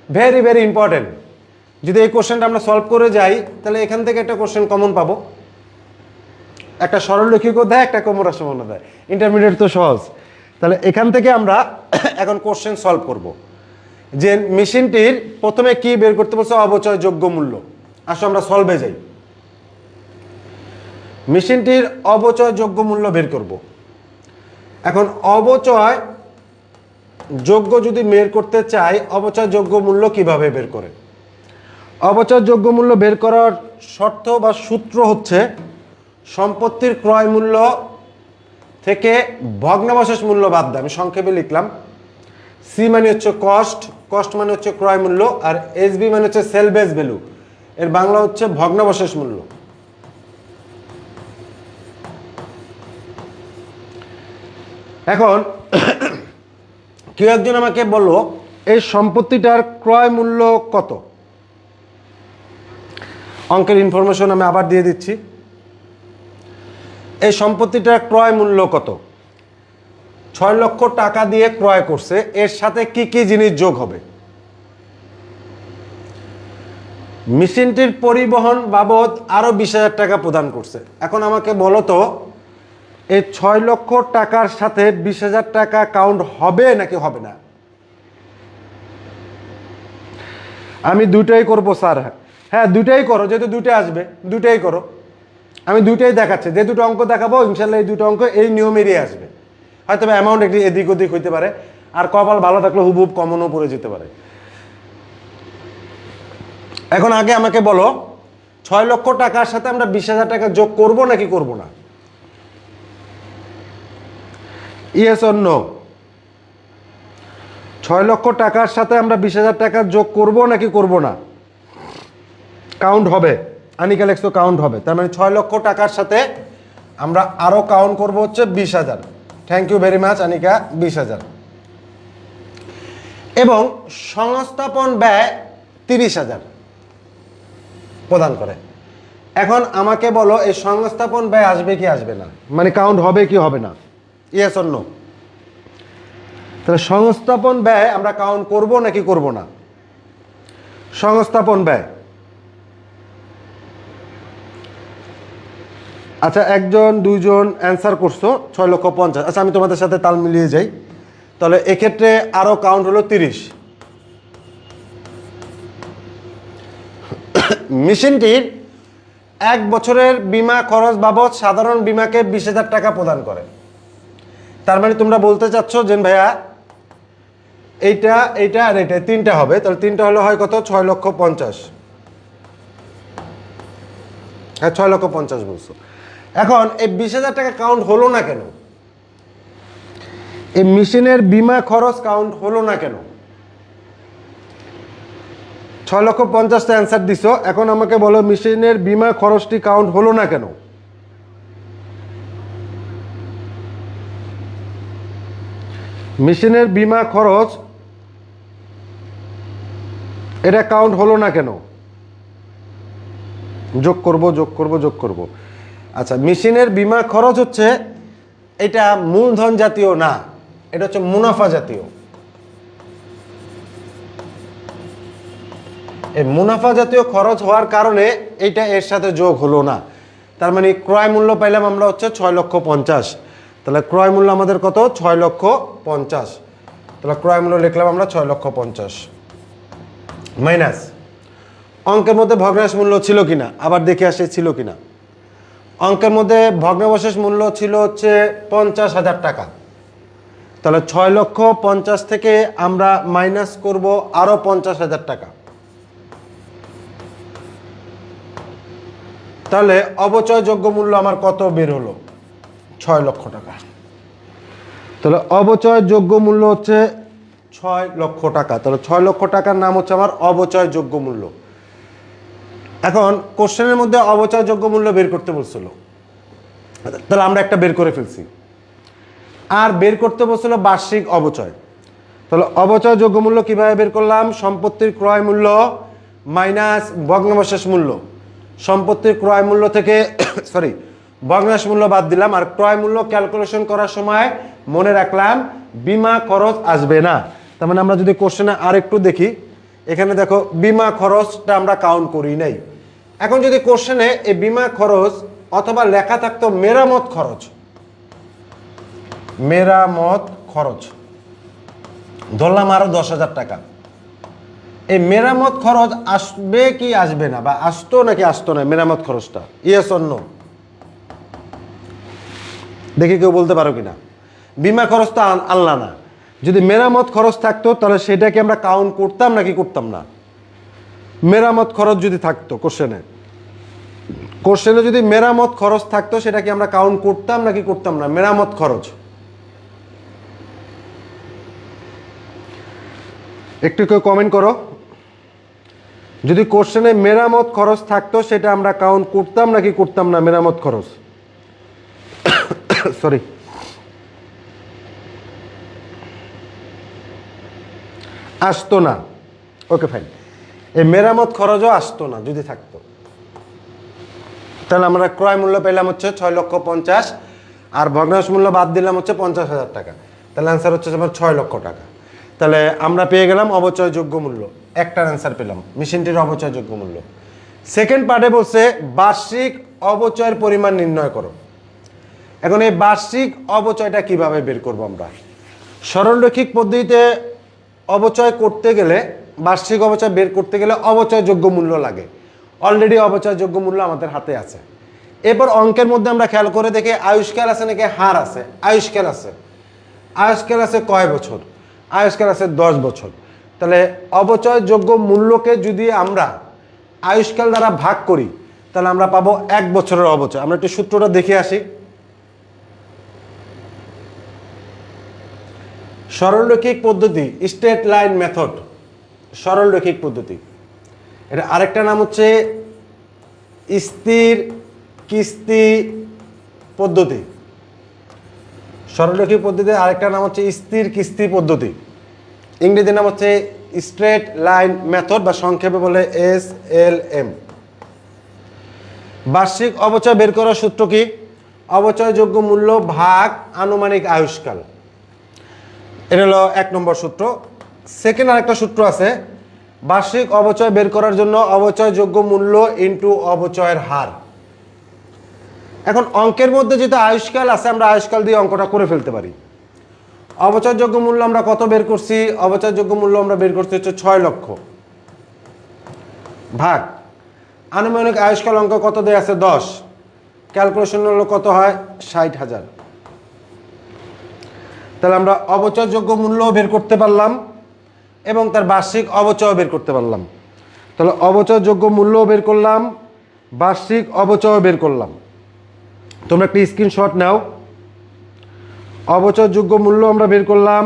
ভেরি ভেরি ইম্পর্টেন্ট। যদি এই কোশ্চেনটা আমরা সলভ করে যাই তাহলে এখান থেকে একটা কোশ্চেন কমন পাবো। একটা সরলরৈখিকও দেয়, একটা ক্রমহ্রাসমানও দেয়। ইন্টারমিডিয়েট তো সহজ। তাহলে এখান থেকে আমরা এখন কোশ্চেন সলভ করব। যে মেশিনটির প্রথমে কি বের করতে বলছে? অবচয়যোগ্য মূল্য। আসো আমরা সলভে যাই। মেশিনটির অবচয়যোগ্য মূল্য বের করব। এখন অবচয় যোগ্য যদি বের করতে চাই, অবচয়যোগ্য মূল্য কিভাবে বের করে? অবচয়যোগ্য মূল্য বের করার শর্ত বা সূত্র হচ্ছে সম্পত্তির ক্রয় মূল্য থেকে ভগ্নাবশেষ মূল্য বাদ দেয়। আমি সংক্ষেপে লিখলাম, সি মানে হচ্ছে কস্ট, কস্ট মানে হচ্ছে ক্রয় মূল্য, আর এসবি মানে হচ্ছে সেল বেস ভ্যালু, এর বাংলা হচ্ছে ভগ্নাবশেষ মূল্য। এখন কেউ একজন আমাকে বলল এই সম্পত্তিটার ক্রয় মূল্য কত? অঙ্কের ইনফরমেশন আমি আবার দিয়ে দিচ্ছি। এই সম্পত্তিটার ক্রয় মূল্য কত? 6 লক্ষ টাকা দিয়ে ক্রয় করছে, এর সাথে কি কি জিনিস যোগ হবে? মেশিনটির পরিবহন বাবদ আরো 20,000 টাকা প্রদান করছে। এখন আমাকে বলো তো, এই 6 লক্ষ টাকার সাথে 20,000 টাকা কাউন্ট হবে নাকি হবে না? আমি দুটাই করবো স্যার। হ্যাঁ দুটাই করো, যেহেতু দুটাই আসবে দুটাই করো। আমি দুটাই দেখাচ্ছি, যে দুটো অঙ্ক দেখাবো ইনশাল্লাহ এই দুটো অঙ্ক এই নিয়মেরই আসবে। হয়তো অ্যামাউন্ট একটু এদিক ওদিক হইতে পারে, আর কপাল ভালো থাকলে হুবহুব কমনও পড়ে যেতে পারে। এখন আগে আমাকে বলো, 6 লক্ষ টাকার সাথে আমরা 20,000 টাকা যোগ করব নাকি করব না? Yes or no? 6 লক্ষ টাকার সাথে আমরা 20,000 টাকা যোগ করব নাকি করব না? কাউন্ট হবে, আনিকা লেখছো কাউন্ট হবে। তার মানে 6 লক্ষ টাকার সাথে আমরা আরো কাউন্ট করব হচ্ছে 20,000। Thank you very much Anika, 20,000। এবং সংস্থাপন ব্যয় 30,000 প্রদান করে। এখন আমাকে বলো, এই সংস্থাপন ব্যয় আসবে কি আসবে না, মানে কাউন্ট হবে কি হবে না? Yes or no? তাহলে সংস্থাপন ব্যয় আমরা কাউন্ট করব নাকি করব না? সংস্থাপন ব্যয়, আচ্ছা 1 জন 2 জন অ্যান্সার করছো 6,50,000। আচ্ছা আমি তোমাদের সাথে তাল মিলিয়ে যাই, তাহলে এক্ষেত্রে আরো কাউন্ট হলো 30। মেশিনটির 1 বছরের বীমা খরচ বাবদ সাধারণ বীমাকে 20,000 টাকা প্রদান করে। তার মানে তোমরা বলতে চাচ্ছ যে ভাইয়া এইটা এইটা আর এটা তিনটা হবে, তাহলে তিনটা হলো হয় কত? 6,50,000। হ্যাঁ 6,50,000 বলছো। এখন এই 20,000 টাকা কাউন্ট হলো না কেন? এই মেশিনের বীমা খরচ কাউন্ট হলো না কেন? 6,50,000 অ্যান্সার দিছো, এখন আমাকে বলো মেশিনের বীমা খরচটি কাউন্ট হলো না কেন? মেশিনের বীমা খরচ এটা কাউন্ট হলো না কেন? যোগ করব যোগ করব যোগ করব। আচ্ছা মেশিনের বীমা খরচ হচ্ছে এটা মূলধন জাতীয় না, এটা হচ্ছে মুনাফা জাতীয়। এই মুনাফা জাতীয় খরচ হওয়ার কারণে এইটা এর সাথে যোগ হলো না। তার মানে ক্রয় মূল্য পাইলাম আমরা হচ্ছে 6,50,000। তাহলে ক্রয় মূল্য আমাদের কত? 6,50,000। তাহলে ক্রয় মূল্য লিখলাম আমরা 6,50,000 মাইনাস অঙ্কের মধ্যে ভগ্নাংশ মূল্য ছিল কিনা, আবার দেখে আসে ছিল কিনা। অঙ্কের মধ্যে ভগ্নাবশেষ মূল্য ছিল হচ্ছে 50,000 টাকা। তাহলে 6,50,000 থেকে আমরা মাইনাস করব আরো 50,000 টাকা। তাহলে অবচয়যোগ্য মূল্য আমার কত বের হলো? 6 লক্ষ টাকা। তাহলে অবচয়যোগ্য মূল্য হচ্ছে 6 লক্ষ টাকা। তাহলে 6 লক্ষ টাকার নাম হচ্ছে আমার অবচয়যোগ্য মূল্য। এখন কোশ্চেনের মধ্যে অবচয়যোগ্য মূল্য বের করতে বলছিল, তাহলে আমরা একটা বের করে ফেলছি। আর বের করতে বলছিল বার্ষিক অবচয়। তাহলে অবচয়যোগ্য মূল্য কিভাবে বের করলাম? সম্পত্তির ক্রয় মূল্য মাইনাস ভগ্নাবশেষ মূল্য। সম্পত্তির ক্রয় মূল্য থেকে সরি ভগ্নাংশ মূল্য বাদ দিলাম, আর ক্রয় মূল্য ক্যালকুলেশন করার সময় মনে রাখলাম বীমা খরচ আসবে না। তার মানে আমরা যদি কোশ্চেনে আর একটু দেখি, এখানে দেখো বীমা খরচটা আমরা কাউন্ট করি নাই। এখন যদি কোশ্চেনে এই বীমা খরচ অথবা লেখা থাকতো মেরামত খরচ, মেরামত খরচ ধরলাম আরো 10,000 টাকা, এই মেরামত খরচ আসবে কি আসবে না, বা আসতো নাকি আসতো না মেরামত খরচটা? Yes or no? দেখি কেউ বলতে পারো কিনা। বীমা খরচ তো আনলা না, যদি মেরামত খরচ থাকতো তাহলে সেটাকে আমরা কাউন্ট করতাম নাকি করতাম না? মেরামত খরচ যদি থাকতো কোশ্চেনে যদি মেরামত খরচ থাকতো সেটাকে আমরা কাউন্ট করতাম নাকি করতাম না? মেরামত খরচ একটু কেউ কমেন্ট করো। যদি কোশ্চেনে মেরামত খরচ থাকতো সেটা আমরা কাউন্ট করতাম নাকি করতাম না? মেরামত খরচ সরি আসতো না। ওকে ফাইন, এই মেরামত খরচও আসতো না যদি থাকতো। তাহলে আমরা ক্রয় মূল্য পেলাম হচ্ছে 6,50,000 আর ভগ্নাংশ মূল্য বাদ দিলাম হচ্ছে 50,000 টাকা। তাহলে অ্যান্সার হচ্ছে আমার 6 লক্ষ টাকা। তাহলে আমরা পেয়ে গেলাম অবচয়যোগ্য মূল্য, একটার অ্যান্সার পেলাম মেশিনটির অবচয়যোগ্য মূল্য। সেকেন্ড পার্টে বলছে বার্ষিক অবচয়ের পরিমাণ নির্ণয় করো। এখন এই বার্ষিক অবচয়টা কিভাবে বের করব আমরা? সরলরৈখিক পদ্ধতিতে অবচয় করতে গেলে, বার্ষিক অবচয় বের করতে গেলে অবচয়যোগ্য মূল্য লাগে। অলরেডি অবচয়যোগ্য মূল্য আমাদের হাতে আছে। এরপর অঙ্কের মধ্যে আমরা খেয়াল করে দেখি আয়ুষ্কাল আছে নাকি হার আছে। আয়ুষ্কাল আছে। আয়ুষ্কাল আছে কয় বছর? আয়ুষ্কাল আছে 10 বছর। তাহলে অবচয়যোগ্য মূল্যকে যদি আমরা আয়ুষ্কাল দ্বারা ভাগ করি তাহলে আমরা পাবো 1 বছরের অবচয়। আমরা একটু সূত্রটা দেখে আসি। সরলরৈখিক পদ্ধতি, স্ট্রেট লাইন মেথড, সরলরৈখিক পদ্ধতি। এটা আরেকটা নাম হচ্ছে স্থির কিস্তি পদ্ধতি। সরলরৈখিক পদ্ধতির আরেকটা নাম হচ্ছে স্থির কিস্তি পদ্ধতি। ইংরেজি নাম হচ্ছে স্ট্রেট লাইন মেথড বা সংক্ষেপে বলে SLM। বার্ষিক অবচয় বের করার সূত্র কি? অবচয়যোগ্য মূল্য ভাগ আনুমানিক আয়ুষ্কাল। এটা হলো 1 নম্বর সূত্র। সেকেন্ড আরেকটা সূত্র আছে, বার্ষিক অবচয় বের করার জন্য অবচয়যোগ্য মূল্য ইনটু অবচয়ের হার। এখন অঙ্কের মধ্যে যেহেতু আয়ুষ্কাল আছে আমরা আয়ুষ্কাল দিয়ে অঙ্কটা করে ফেলতে পারি। অবচয়যোগ্য মূল্য আমরা কত বের করছি? অবচয়যোগ্য মূল্য আমরা বের করতে হচ্ছে 6 লক্ষ ভাগ আনুমানিক আয়ুষ্কাল অঙ্ক কত দেয়া আছে? 10। ক্যালকুলেশন হলো কত হয়? 60,000। তাহলে আমরা অবচয়যোগ্য মূল্য বের করতে পারলাম এবং তার বার্ষিক অবচয় বের করতে পারলাম। তাহলে অবচয়যোগ্য মূল্য বের করলাম, বার্ষিক অবচয় বের করলাম। তোমরা একটা স্ক্রিনশট নাও। অবচয়যোগ্য মূল্য আমরা বের করলাম,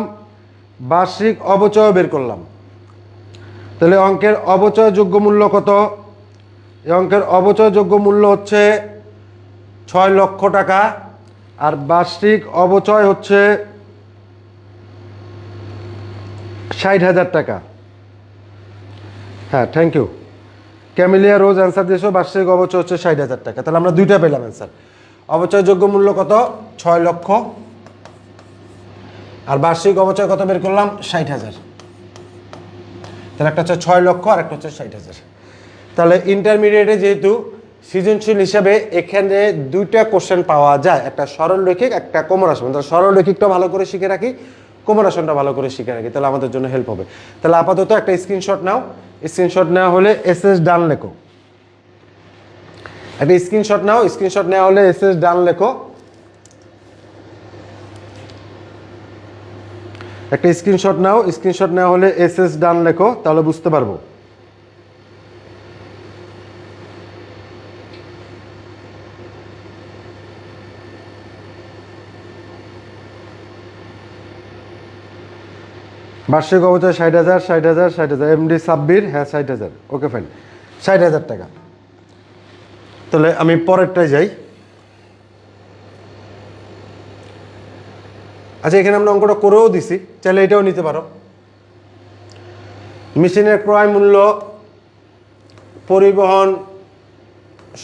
বার্ষিক অবচয় বের করলাম। তাহলে অঙ্কের অবচয়যোগ্য মূল্য কত? এই অঙ্কের অবচয়যোগ্য মূল্য হচ্ছে 6 লক্ষ টাকা আর বার্ষিক অবচয় হচ্ছে 60,000 টাকা। হ্যাঁ, thank you. Camellia Rose answer দিয়েছো, বার্ষিক অবচয় হচ্ছে 60,000 টাকা। তাহলে আমরা দুইটা পেলাম অ্যান্সার। অবচয়যোগ্য মূল্য কত? 6 লক্ষ আর বার্ষিক অবচয় কত বের করলাম? 60,000। তাহলে একটা হচ্ছে 6 লক্ষ আর একটা হচ্ছে 60,000। তাহলে ইন্টারমিডিয়েটে যেহেতু সৃজনশীল হিসাবে এখানে দুইটা কোশ্চেন পাওয়া যায়, একটা সরলরৈখিক একটা ক্রম আসন। তাহলে সরলরৈখিকটা ভালো করে শিখে রাখি, ক্রম আসনটা ভালো করে শিখে রাখি, তাহলে আমাদের জন্য হেল্প হবে। তাহলে আপাতত একটা স্ক্রিনশট নাও। স্ক্রিনশট নেওয়া হলে SS ডান লেখো। একটা স্ক্রিনশট নাও। স্ক্রিনশট নেওয়া হলে SS ডান লেখো। একটা স্ক্রিনশট নাও। স্ক্রিনশট নেওয়া হলে SS ডান লেখো, তাহলে বুঝতে পারবো। বার্ষিক অবচয় 60,000, 60,000, 60,000। MD সাব্বির, হ্যাঁ 60,000। ওকে ফাইন, 60,000 টাকা। তাহলে আমি পরেরটায় যাই। আচ্ছা, এখানে আমরা অঙ্কটা করেও দিছি, চাইলে এটাও নিতে পারো। মেশিনের ক্রয় মূল্য, পরিবহন,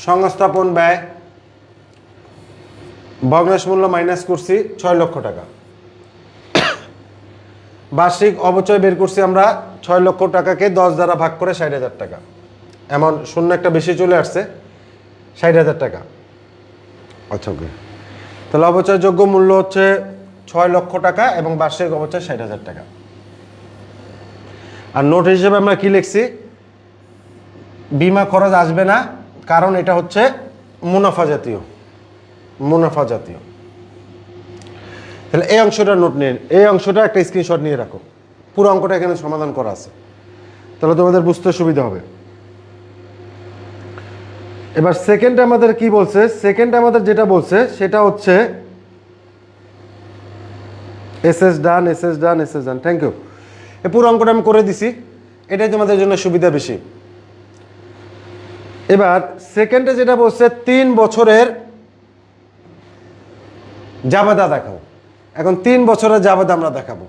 সংস্থাপন ব্যয়, ভগ্নাংশ মূল্য মাইনাস করছি 6 লক্ষ টাকা। বার্ষিক অবচয় বের করছি আমরা 6 লক্ষ টাকাকে 10 দ্বারা ভাগ করে 60,000 টাকা। এমন শূন্য একটা বেশি চলে আসছে, 60,000 টাকা। আচ্ছা, ওকে। তাহলে অবচয়যোগ্য মূল্য হচ্ছে 6 লক্ষ টাকা এবং বার্ষিক অবচয় 60,000 টাকা। আর নোট হিসেবে আমরা কি লিখছি? বিমা খরচ আসবে না, কারণ এটা হচ্ছে মুনাফা জাতীয়। মুনাফা জাতীয়। তাহলে এই অংশটা নোট নিয়ে, এই অংশটা একটা স্ক্রিনশট নিয়ে রাখো। পুরো অঙ্কটা এখানে সমাধান করা আছে, তাহলে তোমাদের বুঝতে সুবিধা হবে। এবার সেকেন্ডে আমাদের কি বলছে? সেকেন্ডে আমাদের যেটা বলছে সেটা হচ্ছে SS done, SS done, SS done. Thank you. এই পুরো অঙ্কটা আমি করে দিছি, এটাই তোমাদের জন্য সুবিধা বেশি। এবার সেকেন্ডে যেটা বলছে 3 বছরের জাবেদা দেখাও। এখন 3 বছরের জাবেদা আমরা দেখাবো।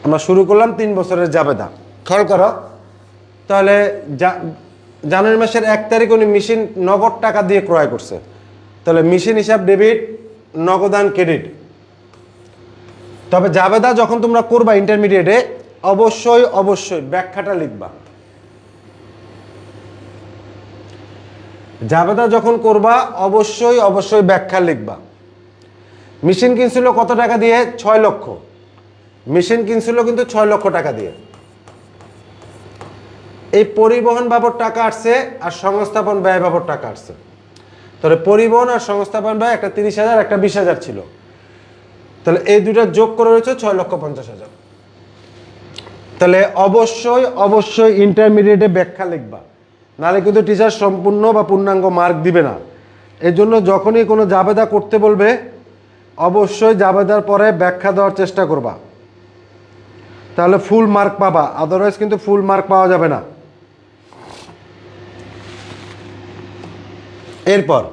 আমরা শুরু করলাম 3 বছরের জাবেদা। খেয়াল করো, তাহলে জানুয়ারি মাসের 1 তারিখ উনি মেশিন নগদ টাকা দিয়ে ক্রয় করছে, তাহলে মেশিন হিসাব ডেবিট, নগদান ক্রেডিট। তবে জাবেদা যখন তোমরা করবা ইন্টারমিডিয়েটে অবশ্যই অবশ্যই ব্যাখ্যাটা লিখবা। জাবেদা যখন করবা অবশ্যই অবশ্যই ব্যাখ্যা লিখবা। মেশিন কিনছিল কত টাকা দিয়ে? 6 লক্ষ। মেশিন কিনছিল কিন্তু 6 লক্ষ টাকা দিয়ে। এই পরিবহন বাবদ টাকা আসছে আর সংস্থাপন ব্যয় বাবদ টাকা আসছে। তাহলে পরিবহন আর সংস্থাপন ব্যয় একটা 30,000 একটা 20,000 ছিল, তাহলে এই দুইটা যোগ করে রয়েছে 6,50,000। তাহলে অবশ্যই অবশ্যই ইন্টারমিডিয়েটে ব্যাখ্যা লিখবা, নাহলে কিন্তু টিচার সম্পূর্ণ বা পূর্ণাঙ্গ মার্ক দিবে না। এর জন্য যখনই কোনো জাবেদা করতে বলবে অবশ্যই জাবেদার পরে ব্যাখ্যা দেওয়ার চেষ্টা করবা, তাহলে ফুল মার্ক পাবা, আদারওয়াইজ কিন্তু ফুল মার্ক পাওয়া যাবে না। এরপর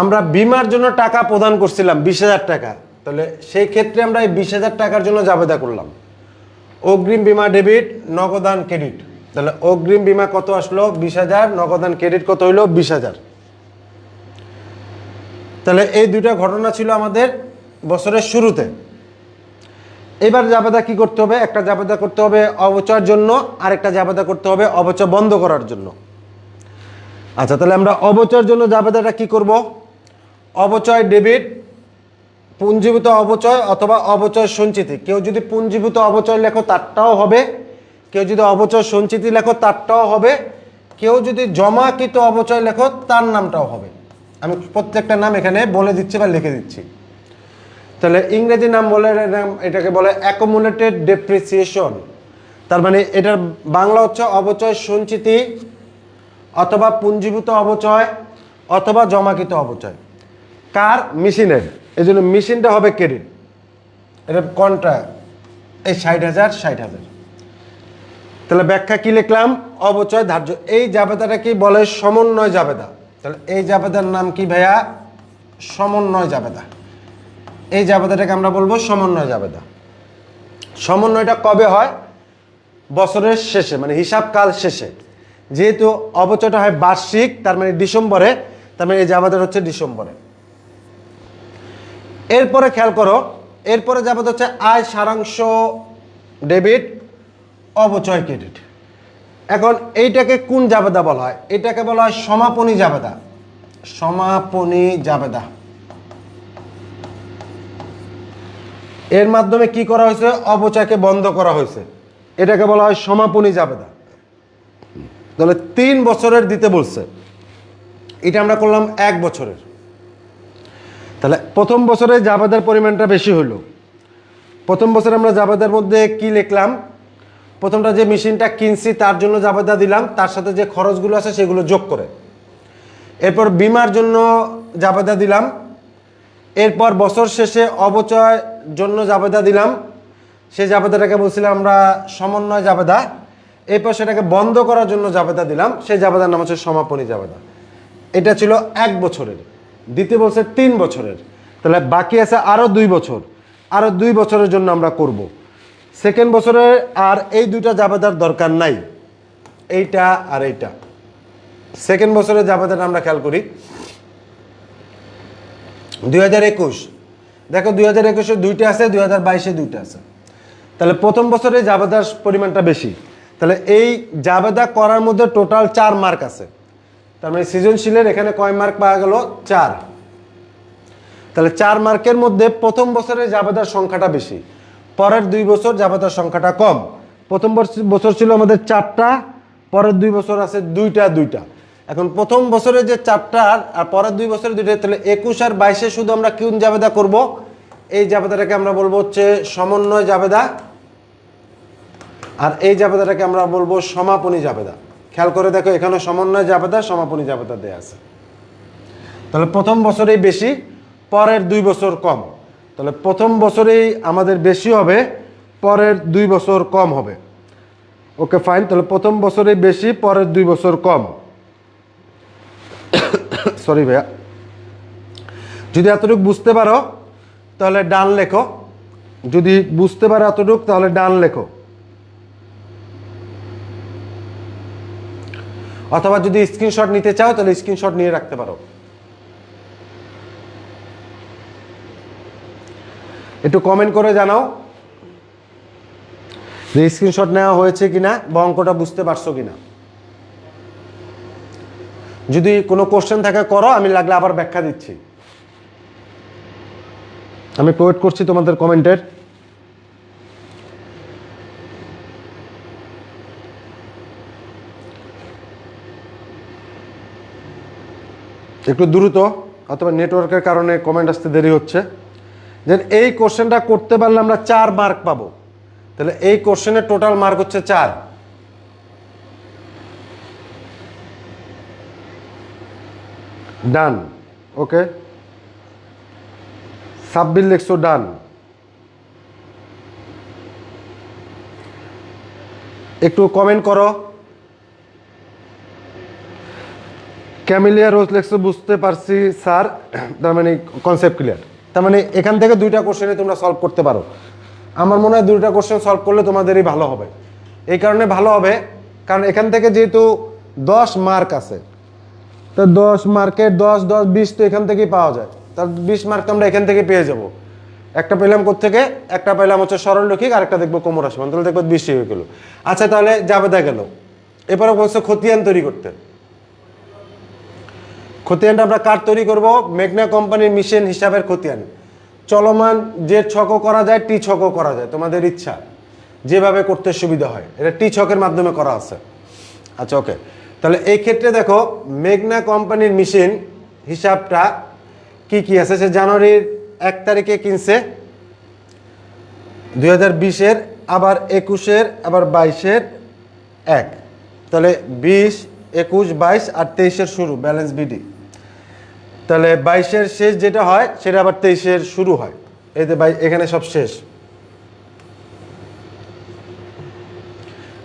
আমরা বিমার জন্য টাকা প্রদান করছিলাম 20,000 টাকা, তাহলে সেই ক্ষেত্রে আমরা এই 20,000 টাকার জন্য জাবেদা করলাম। অগ্রিম বিমা ডেবিট, নগদান ক্রেডিট। তাহলে অগ্রিম বিমা কত আসলো? 20,000, নগদান ক্রেডিট কত হইলো? 20,000। তাহলে এই দুইটা ঘটনা ছিল আমাদের বছরের শুরুতে। এবার জাবেদা কি করতে হবে? একটা জাবেদা করতে হবে অবচয়ের জন্য, আর একটা জাবেদা করতে হবে অবচয় বন্ধ করার জন্য। আচ্ছা, তাহলে আমরা অবচয়ের জন্য জাবেদাটা কি করব? অবচয় ডেবিট, পুঞ্জীভূত অবচয় অথবা অবচয় সঞ্চিতি। কেউ যদি পুঞ্জীভূত অবচয় লেখো তারটাও হবে, কেউ যদি অবচয় সঞ্চিতি লেখো তারটাও হবে, কেউ যদি জমাকৃত অবচয় লেখো তার নামটাও হবে। আমি প্রত্যেকটা নাম এখানে বলে দিচ্ছি বা লিখে দিচ্ছি। তাহলে ইংরেজি নাম বলে এটাকে বলে অ্যাকুমুলেটেড ডেপ্রিসিয়েশন। তার মানে এটার বাংলা হচ্ছে অবচয় সঞ্চিতি অথবা পুঞ্জীভূত অবচয় অথবা জমাকৃত অবচয়। কার? মেশিনের। এই জন্য মেশিনটা হবে ক্রেডিট, এটা কন্ট্রা, এই 60,000 60,000। তাহলে ব্যাখ্যা কি লিখলাম? অবচয় ধার্য। এই জাবেদাটা কি বলে? সমন্বয় জাবেদা। তাহলে এই জাবেদার নাম কি ভাইয়া? সমন্বয় জাবেদা। এই জাবেদাটাকে আমরা বলবো সমন্বয় জাবেদা। সমন্বয়টা কবে হয়? বছরের শেষে, মানে হিসাবকাল শেষে। যেহেতু অবচয়টা হয় বার্ষিক, তার মানে ডিসেম্বরে, তার মানে এই জাবেদাটা হচ্ছে ডিসেম্বরে। এরপরে খেয়াল করো, এরপরে জাবেদা হচ্ছে আয় সারাংশ ডেবিট, অবচয় ক্রেডিট। এখন এইটাকে কোন জাবেদা বলা হয়? এটাকে বলা হয় সমাপনী জাবেদা। সমাপনী জাবেদা। এর মাধ্যমে কি করা হয়েছে? অবচয়কে বন্ধ করা হয়েছে। এটাকে বলা হয় সমাপনী জাবেদা। তাহলে 3 বছরের দিতে বলছে, এটা আমরা করলাম 1 বছরের। তাহলে প্রথম বছরে জাবেদার পরিমাণটা বেশি হলো। প্রথম বছরে আমরা জাবেদার মধ্যে কি লিখলাম? প্রথমটা যে মেশিনটা কিনছি তার জন্য জাবেদা দিলাম, তার সাথে যে খরচগুলো আছে সেগুলো যোগ করে। এরপর বিমার জন্য জাবেদা দিলাম। এরপর বছর শেষে অবচয় জন্য জাবেদা দিলাম, সেই জাবেদাটাকে বলছিলাম আমরা সমন্বয় জাবেদা। এরপর সেটাকে বন্ধ করার জন্য জাবেদা দিলাম, সেই জাবেদার নাম হচ্ছে সমাপনী জাবেদা। এটা ছিল 1 বছরের। দিতে বলছে 3 বছরের, তাহলে বাকি আছে আরও 2 বছর। আরও 2 বছরের জন্য আমরা করব। সেকেন্ড বছরে আর এই দুইটা জাবেদার দরকার নাই, এইটা আর এইটা। সেকেন্ড বছরের জাবেদাটা আমরা খেয়াল করি 2021। দেখো 2021-এ 2টা আছে, 2022-এ 2টা আছে। তাহলে প্রথম বছরে জাবেদার পরিমাণটা বেশি। তাহলে এই জাবেদা করার মধ্যে টোটাল 4 মার্ক আছে। তার মানে সৃজনশীলের এখানে কয় মার্ক পাওয়া গেল? 4। তাহলে 4 মার্কের মধ্যে প্রথম বছরে জাবেদার সংখ্যাটা বেশি, পরের 2 বছর জাবেদার সংখ্যাটা কম। প্রথম বছর ছিল আমাদের 4টা, পরের 2 বছর আছে 2টা। এখন প্রথম বছরে যে 4টা আর পরের 2 বছরে 2টা, তাহলে 21 আর 22-এ শুধু আমরা কোন জাবেদা করব? এই জাবেদাটাকে আমরা বলবো হচ্ছে সমন্বয় জাবেদা, আর এই জাবেদাটাকে আমরা বলবো সমাপনী জাবেদা। খেয়াল করে দেখো, এখানে সমন্বয় জাবেদা, সমাপনী জাবেদা দেয়া আছে। তাহলে প্রথম বছরেই বেশি, পরের 2 বছর কম। তাহলে প্রথম বছরেই আমাদের বেশি হবে, পরের 2 বছর কম হবে। Okay fine. তাহলে প্রথম বছরেই বেশি, পরের 2 বছর কম। সরি ভাইয়া, যদি এতটুকু বুঝতে পারো তাহলে ডান লেখো, যদি বুঝতে পারো এতটুকু তাহলে ডান লেখো। অথবা যদি স্ক্রিনশট নিতে চাও তাহলে স্ক্রিনশট নিয়ে রাখতে পারো। একটু কমেন্ট করে জানাও যে স্ক্রিনশট নেওয়া হয়েছে কিনা বা অঙ্কটা বুঝতে পারছো কিনা। যদি কোনো কোশ্চেন থাকে করো, আমি লাগলে আবার ব্যাখ্যা দিচ্ছি। আমি ওয়েট করছি তোমাদের কমেন্টের। একটু দ্রুত, অথবা নেটওয়ার্কের কারণে কমেন্ট আসতে দেরি হচ্ছে। যে এই কোশ্চেনটা করতে পারলে আমরা 4 মার্ক পাবো, তাহলে এই কোশ্চেনের টোটাল মার্ক হচ্ছে 4। ডান, ওকে। সাব্বির লিখছো ডান। একটু কমেন্ট করো। ক্যামিলিয়া রোজ লেখছো বুঝতে পারছি স্যার, তার মানে কনসেপ্ট ক্লিয়ার। তার মানে এখান থেকে 2টা কোশ্চেনে তোমরা সলভ করতে পারো। আমার মনে হয় 2টা কোশ্চেন সলভ করলে তোমাদেরই ভালো হবে। এই কারণে ভালো হবে কারণ এখান থেকে যেহেতু 10 মার্ক আছে, তো 10 মার্কের 10 10 20 তো এখান থেকেই পাওয়া যায়। তার 20 মার্ক তো আমরা এখান থেকে পেয়ে যাব। একটা পেলাম কোত্থেকে, একটা পেলাম হচ্ছে সরলরৈখিক, আর একটা দেখবো কোমর আসমান, তাহলে দেখবো 20 হয়ে গেল। আচ্ছা, তাহলে জাবেদা গেল। এরপরে বলছে খতিয়ান তৈরি করতে। খতিয়ানটা আমরা কার তৈরি করব? মেঘনা কোম্পানির মিশন হিসাবের খতিয়ান। চলমান যে ছকও করা যায়, টি ছকও করা যায়, তোমাদের ইচ্ছা যেভাবে করতে সুবিধা হয়। এটা টি ছকের মাধ্যমে করা আছে। আচ্ছা, ওকে। তাহলে এই ক্ষেত্রে দেখো মেঘনা কোম্পানির মেশিন হিসাবটা কি কি আছে। সে জানুয়ারির 1 তারিখে কিনছে, 2020-এর, আবার 21-এর, আবার 22-এর 1। তাহলে 20, 21, 22 আর 23-এর শুরু, ব্যালেন্স বিডি। তাহলে 22-এর শেষ যেটা হয় সেটা আবার 23-এর শুরু হয়। এই যে এখানে সব শেষ।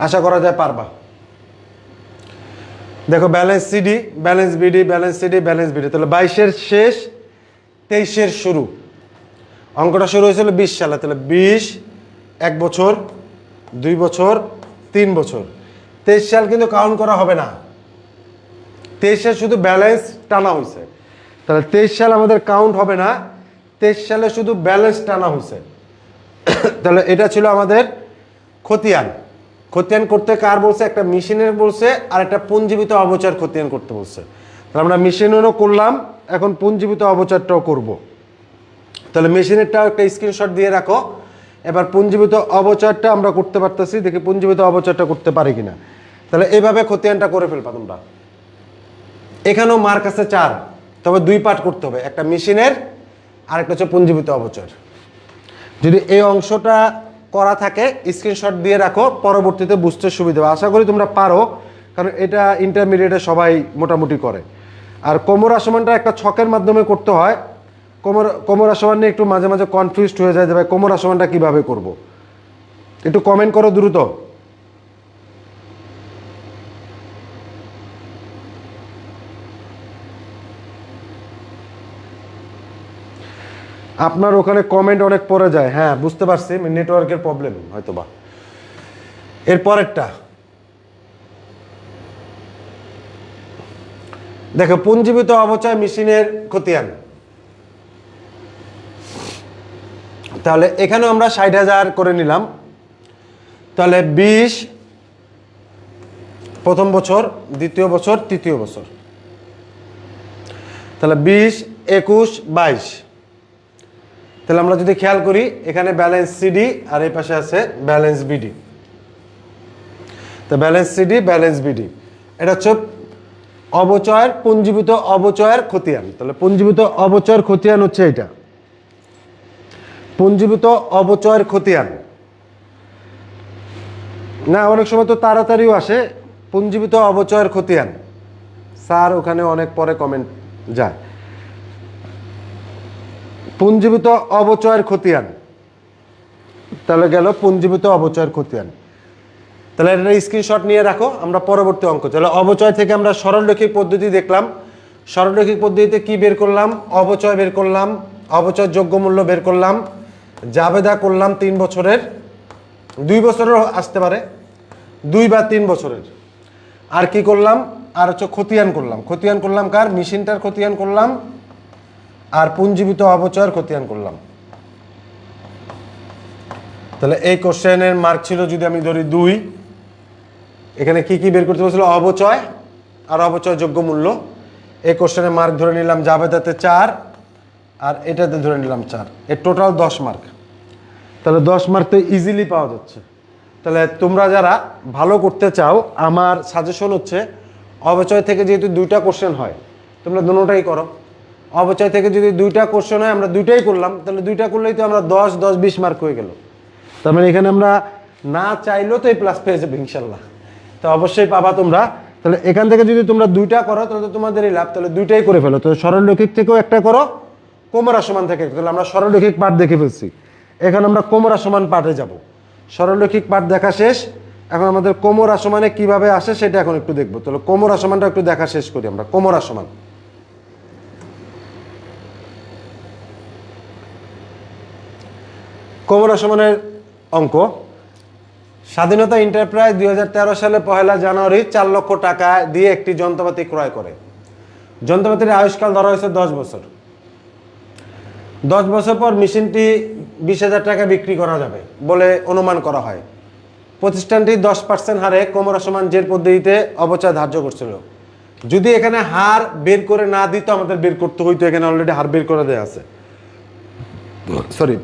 আশা করা যায় পারবা। দেখো balance CD, balance BD, balance CD, balance BD. তাহলে 22-এর শেষ, 23-এর শুরু। অঙ্কটা শুরু হয়েছিল 20 সালে। তাহলে 20, 1 বছর, 2 বছর, 3 বছর। 23 সাল কিন্তু কাউন্ট করা হবে না। 23-এর শুধু ব্যালেন্স টানা হয়েছে। তাহলে 23 সাল আমাদের কাউন্ট হবে না। 23 সালে শুধু ব্যালেন্স টানা হয়েছে। তাহলে এটা ছিল আমাদের খতিয়ান। খতিয়ান করতে কার বলছে? একটা মেশিনের বলছে, আর একটা পুঞ্জীবিত অবচয় খতিয়ান করতে বলছে। তাহলে আমরা মেশিনেরও করলাম, এখন পুঞ্জীবিত অবচয়টাও করব। তাহলে মেশিনেরটাও একটা স্ক্রিনশট দিয়ে রাখো। এবার পুঞ্জীবিত অবচয়টা আমরা করতে পারতেছি, দেখি পুঞ্জীবিত অবচয়টা করতে পারি কিনা। তাহলে এইভাবে খতিয়ানটা করে ফেলবা তোমরা। এখানেও মার্ক আছে 4, তবে 2 পার্ট করতে হবে, একটা মেশিনের আর একটা হচ্ছে পুঞ্জীবিত অবচয়। যদি এই অংশটা করা থাকে স্ক্রিনশট দিয়ে রাখো, পরবর্তীতে বুঝতে সুবিধা হবে। আশা করি তোমরা পারো, কারণ এটা ইন্টারমিডিয়েটে সবাই মোটামুটি করে। আর কোমর আসমানটা একটা ছকের মাধ্যমে করতে হয়। কোমর আসমান নিয়ে একটু মাঝে মাঝে কনফিউজড হয়ে যায় যে ভাই কোমর আসমানটা কীভাবে করব। একটু কমেন্ট করো দ্রুত। আপনার ওখানে কমেন্ট অনেক পড়ে যায়, হ্যাঁ বুঝতে পারছি, নেটওয়ার্কের প্রবলেম হয়তো বা। এরপরেরটা দেখো, পুঞ্জীবিত অবচয় মেশিনের খতিয়ান। তাহলে এখানেও আমরা 60,000 করে নিলাম। তাহলে 20 প্রথম বছর, দ্বিতীয় বছর, তৃতীয় বছর। তাহলে 20, 21, 22। তাহলে আমরা যদি খেয়াল করি এখানে ব্যালেন্স সিডি আর এই পাশে আছে ব্যালেন্স বিডি। তো ব্যালেন্স সিডি, ব্যালেন্স বিডি, এটা হচ্ছে অবচয়ের, পুঞ্জীবিত অবচয়ের খতিয়ান। তাহলে পুঞ্জীবিত অবচয়ের খতিয়ান হচ্ছে এটা, পুঞ্জীবিত অবচয়ের খতিয়ান। না, অনেক সময় তো তাড়াতাড়িও আসে পুঞ্জীবিত অবচয়ের খতিয়ান। স্যার ওখানে অনেক পরে কমেন্ট যায়। পুঞ্জীবিত অবচয়ের খতিয়ান, তাহলে গেল পুঞ্জীবিত অবচয়ের খতিয়ান। তাহলে এটা স্ক্রিনশট নিয়ে রাখো, আমরা পরবর্তী অঙ্ক। তাহলে অবচয় থেকে আমরা সরলরৈখিক পদ্ধতি দেখলাম। সরলরৈখিক পদ্ধতিতে কি বের করলাম? অবচয় বের করলাম, অবচয় যোগ্য মূল্য বের করলাম, জাবেদা করলাম 3 বছরের, 2 বছরেরও আসতে পারে, 2 বা 3 বছরের। আর কি করলাম? আর হচ্ছে খতিয়ান করলাম। খতিয়ান করলাম কার? মেশিনটার খতিয়ান করলাম আর পুঞ্জীবিত অপচয়ের খতিয়ান করলাম। তাহলে এই কোশ্চেনের মার্ক ছিল যদি আমি ধরি 2, এখানে কি কি বের করতে বলছিল? অবচয় আর অবচয় যোগ্য মূল্য। এই কোশ্চেনের মার্ক ধরে নিলাম জাবেদাতে 4 আর এটাতে ধরে নিলাম 4, এর টোটাল 10 মার্ক। তাহলে 10 মার্ক তো ইজিলি পাওয়া যাচ্ছে। তাহলে তোমরা যারা ভালো করতে চাও, আমার সাজেশন হচ্ছে অবচয় থেকে যেহেতু 2টা কোশ্চেন হয়, তোমরা দুটোটাই করো। অবচয় থেকে যদি 2টা কোশ্চেন হয়, আমরা 2টাই করলাম, তাহলে 2টা করলেই তো আমরা 10, 10, 20 মার্ক হয়ে গেল। তার মানে এখানে আমরা না চাইলেও তো এই প্লাস পেয়ে যাবে ইনশাল্লাহ। তো অবশ্যই পাবা তোমরা। তাহলে এখান থেকে যদি তোমরা 2টা করো তাহলে তো তোমাদেরই লাভ। তাহলে 2টাই করে ফেলো। তো সরলরৈখিক থেকেও একটা করো, কোমরা সমান থেকে। তাহলে আমরা সরলরৈখিক পাঠ দেখে ফেলছি, এখন আমরা কোমরা সমান পাঠে যাব। সরলরৈখিক পাঠ দেখা শেষ, এখন আমাদের কোমরা সমানে কিভাবে আসে সেটা এখন একটু দেখবো। তাহলে কোমরা সমানটা একটু দেখা শেষ করি আমরা। কোমরা সমান, কোমরা সমানের অঙ্ক। স্বাধীনতা এন্টারপ্রাইজ 2013 সালে 1 জানুয়ারি 4 লক্ষ টাকা দিয়ে একটি যন্ত্রপাতি ক্রয় করে। যন্ত্রপাতির আয়ুষ্কাল ধরা হয়েছে 10 বছর। 10 বছর পর মেশিনটি 20,000 টাকা বিক্রি করা যাবে বলে অনুমান করা হয়। প্রতিষ্ঠানটি 10% হারে কোমরা সমান জের পদ্ধতিতে অবচয় ধার্য করছিল। যদি এখানে হার বের করে না দিত, আমাদের বের করতে হইতো। এখানে অলরেডি হার বের করে দেওয়া আছে।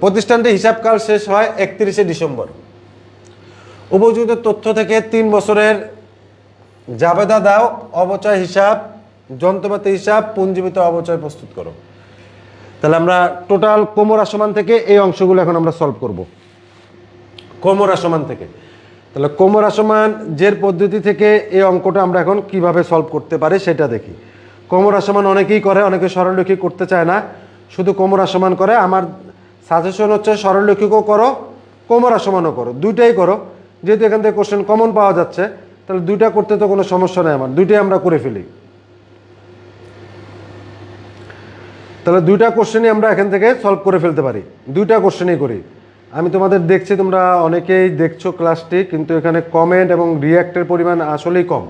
প্রতিষ্ঠানটি হিসাবকাল শেষ হয় 31শে ডিসেম্বর। উপযুক্ত তথ্য থেকে 3 বছরের জাবেদা দাও, অবচয় হিসাব, যন্ত্রপাতি হিসাব, পুঞ্জীবিত অবচয় প্রস্তুত করো। তাহলে আমরা টোটাল কোমরা সমান থেকে এই অংশগুলো এখন আমরা সলভ করব। কোমরা সমান থেকে, তাহলে কোমরা সমান জের পদ্ধতি থেকে এই অঙ্কটা আমরা এখন কিভাবে সলভ করতে পারি সেটা দেখি। কোমরা সমান অনেকেই করে, অনেকে সরলরৈখিক করতে চায় না, শুধু কোমরা সমান করে। আমার সাজেশন হচ্ছে সরলরৈখিকও করো, কোমরা সমানও করো, 2টাই করো। যেহেতু এখান থেকে কোশ্চেন কমন পাওয়া যাচ্ছে, তাহলে 2টা করতে তো কোনো সমস্যা নেই আমার, 2টাই আমরা করে ফেলি। তাহলে 2টা কোশ্চেনই আমরা এখান থেকে সলভ করে ফেলতে পারি। 2টা কোশ্চেনই করি। আমি তোমাদের দেখছি তোমরা অনেকেই দেখছো ক্লাসটি, কিন্তু এখানে কমেন্ট এবং রিয়্যাক্টের পরিমাণ আসলেই কম।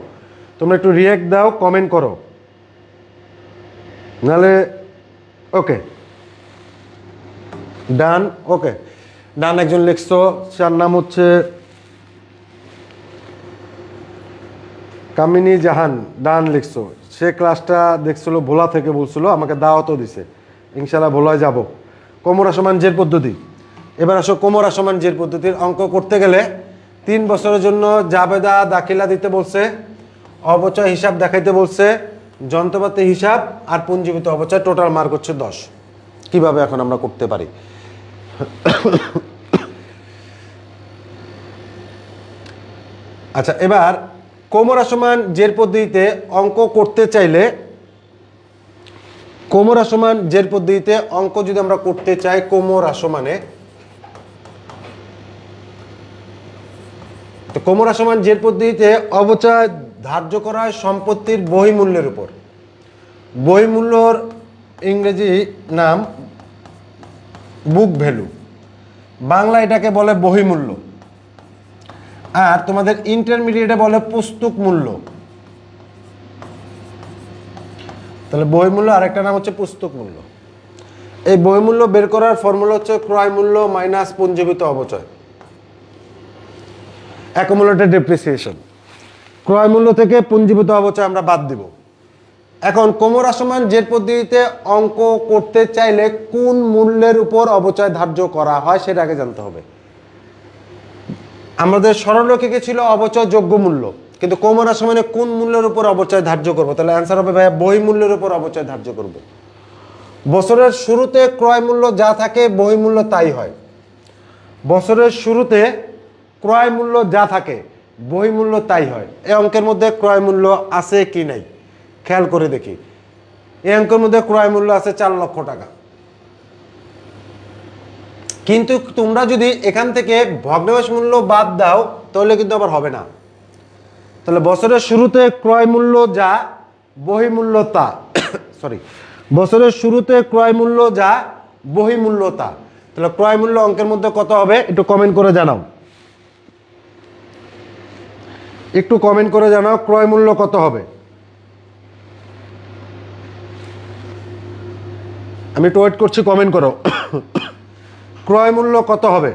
তোমরা একটু রিয়্যাক্ট দাও, কমেন্ট করো, নাহলে ওকে ডান। ওকে ডান, একজন লিখছো, যার নাম হচ্ছে কামিনী জাহান, ডান লিখছো। সে ক্লাসটা দেখছিল ভোলা থেকে, বলছিল আমাকে দাওয়াতও দিছে, ইনশাল্লাহ ভোলায় যাব। কোমরা সমান জের পদ্ধতি। এবার আসো কোমরা সমান জের পদ্ধতির অঙ্ক করতে গেলে 3 বছরের জন্য জাবেদা দাখিলা দিতে বলছে, অবচয় হিসাব দেখাইতে বলছে, যন্ত্রপাতি হিসাব আর পুঞ্জীবিত অবচয়, টোটাল মার্ক হচ্ছে 10। কিভাবে এখন আমরা করতে পারি? আচ্ছা, এবার কোমরা সমান জের পদ্ধতিতে অঙ্ক করতে চাইলে, কোমরা সমান জের পদ্ধতিতে অঙ্ক যদি আমরা করতে চাই, কোমরা সমানে, তো কোমরা সমান জের পদ্ধতিতে অবচয় ধার্য করা হয় সম্পত্তির বহিমূল্যের উপর। বহিমূল্যর ইংরেজি নাম বুক ভ্যালু, বাংলা এটাকে বলে বহিমূল্য, আর তোমাদের ইন্টারমিডিয়েটে বলে পুস্তক মূল্য। তাহলে বহিমূল্য আরেকটা নাম হচ্ছে পুস্তক মূল্য। এই বহিমূল্য বের করার ফর্মুলা হচ্ছে ক্রয় মূল্য মাইনাস পুঞ্জীবিত অবচয়, অ্যাকুমুলেটেড ডেপ্রিসিয়েশন। ক্রয় মূল্য থেকে পুঞ্জীবিত অবচয় আমরা বাদ দিব। এখন কোমরা সমান জের পদ্ধতিতে অঙ্ক করতে চাইলে কোন মূল্যের উপর অবচয় ধার্য করা হয় সেটা আগে জানতে হবে। আমাদের সরলরৈখিকে ছিল অবচয় যোগ্য মূল্য, কিন্তু কোমরা সমানে কোন মূল্যের উপর অবচয় ধার্য করবো? তাহলে অ্যান্সার হবে ভাইয়া বহিমূল্যের উপর অবচয় ধার্য করব। বছরের শুরুতে ক্রয় মূল্য যা থাকে বহিমূল্য তাই হয়। বছরের শুরুতে ক্রয় মূল্য যা থাকে বহিমূল্য তাই হয়। এই অঙ্কের মধ্যে ক্রয় মূল্য আছে কি নাই খেয়াল করে দেখি। এই অঙ্কের মধ্যে ক্রয় মূল্য আছে 4 লক্ষ টাকা, কিন্তু তোমরা যদি এখান থেকে ভগ্নাংশ মূল্য বাদ দাও তাহলে কিন্তু আবার হবে না। তাহলে বছরের শুরুতে ক্রয় মূল্য যা বহিমূল্য তা, বছরের শুরুতে ক্রয় মূল্য যা বহিমূল্য তা। তাহলে ক্রয় মূল্য অঙ্কের মধ্যে কত হবে একটু কমেন্ট করে জানাও, একটু কমেন্ট করে জানাও ক্রয় মূল্য কত হবে। আমি একটু ওয়েট করছি, কমেন্ট করো। ক্রয় মূল্য কত হবে?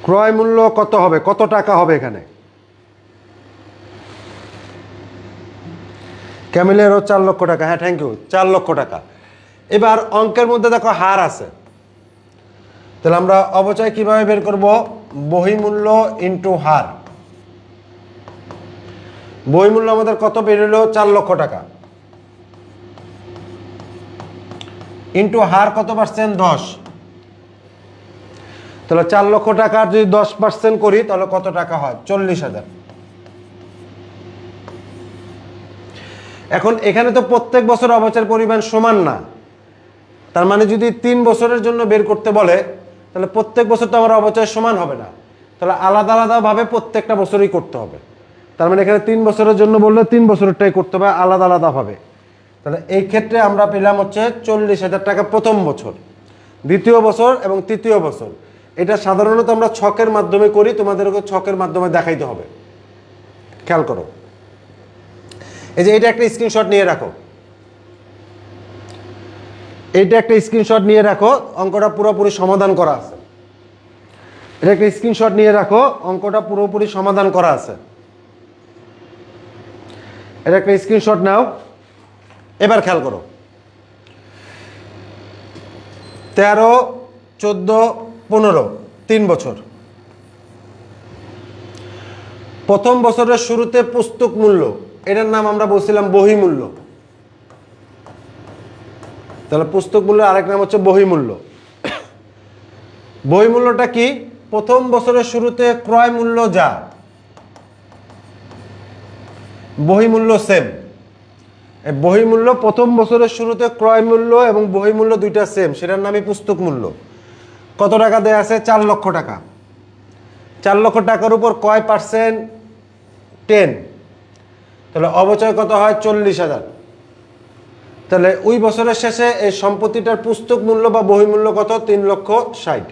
ক্রয় মূল্য কত হবে, কত টাকা হবে এখানে? ক্যামেলেরও 4 লক্ষ টাকা। হ্যাঁ, থ্যাংক ইউ, 4 লক্ষ টাকা। এবার অঙ্কের মধ্যে দেখো হার আছে, তাহলে আমরা অবচয় কিভাবে বের করব? বহিমূল্য ইন্টু হার। বহিমূল্য আমাদের কত বের হলো? 4 লক্ষ টাকা, ইন্টু হার কত পার্সেন্ট? 10। তাহলে 4 লক্ষ টাকার যদি 10% করি তাহলে কত টাকা হয়? 40,000। এখন এখানে তো প্রত্যেক বছর অবচয়ের পরিমাণ সমান না, তার মানে যদি 3 বছরের জন্য বের করতে বলে তাহলে প্রত্যেক বছর তো আমার অবচয় সমান হবে না, তাহলে আলাদা আলাদাভাবে প্রত্যেকটা বছরই করতে হবে। তার মানে এখানে 3 বছরের জন্য বললে 3 বছরেরটাই করতে হবে আলাদা আলাদাভাবে। তাহলে এই ক্ষেত্রে আমরা পেলাম হচ্ছে 40,000 টাকা প্রথম বছর, দ্বিতীয় বছর এবং তৃতীয় বছর। এটা সাধারণত আমরা ছকের মাধ্যমে করি, তোমাদেরকে ছকের মাধ্যমে দেখাইতে হবে। খেয়াল করো, এই যে এটা একটা স্ক্রিনশট নিয়ে রাখো, এইটা একটা স্ক্রিনশট নিয়ে রাখো, অঙ্কটা পুরোপুরি সমাধান করা আছে। এটা একটা স্ক্রিনশট নিয়ে রাখো, অঙ্কটা পুরোপুরি সমাধান করা আছে। এটা একটা স্ক্রিনশট নাও। এবার খেয়াল করো, 13, 14, 15, 3 বছর। প্রথম বছরের শুরুতে পুস্তক মূল্য, এটার নাম আমরা বলছিলাম বহিমূল্য। তাহলে পুস্তক মূল্যের আরেক নাম হচ্ছে বহিমূল্য। বহিমূল্যটা কি? প্রথম বছরের শুরুতে ক্রয় মূল্য যা, বহিমূল্য সেম। বহিমূল্য প্রথম বছরের শুরুতে ক্রয় মূল্য এবং বহিমূল্য দুইটা সেম, সেটার নামই পুস্তক মূল্য। কত টাকা দেয়া আছে? 4 লক্ষ টাকা। 4 লক্ষ টাকার উপর কয় পার্সেন্ট? 10। তাহলে অবচয় কত হয়? 40,000। তাহলে ওই বছরের শেষে এই সম্পত্তিটার পুস্তক মূল্য বা বহিমূল্য কত? 3,60,000।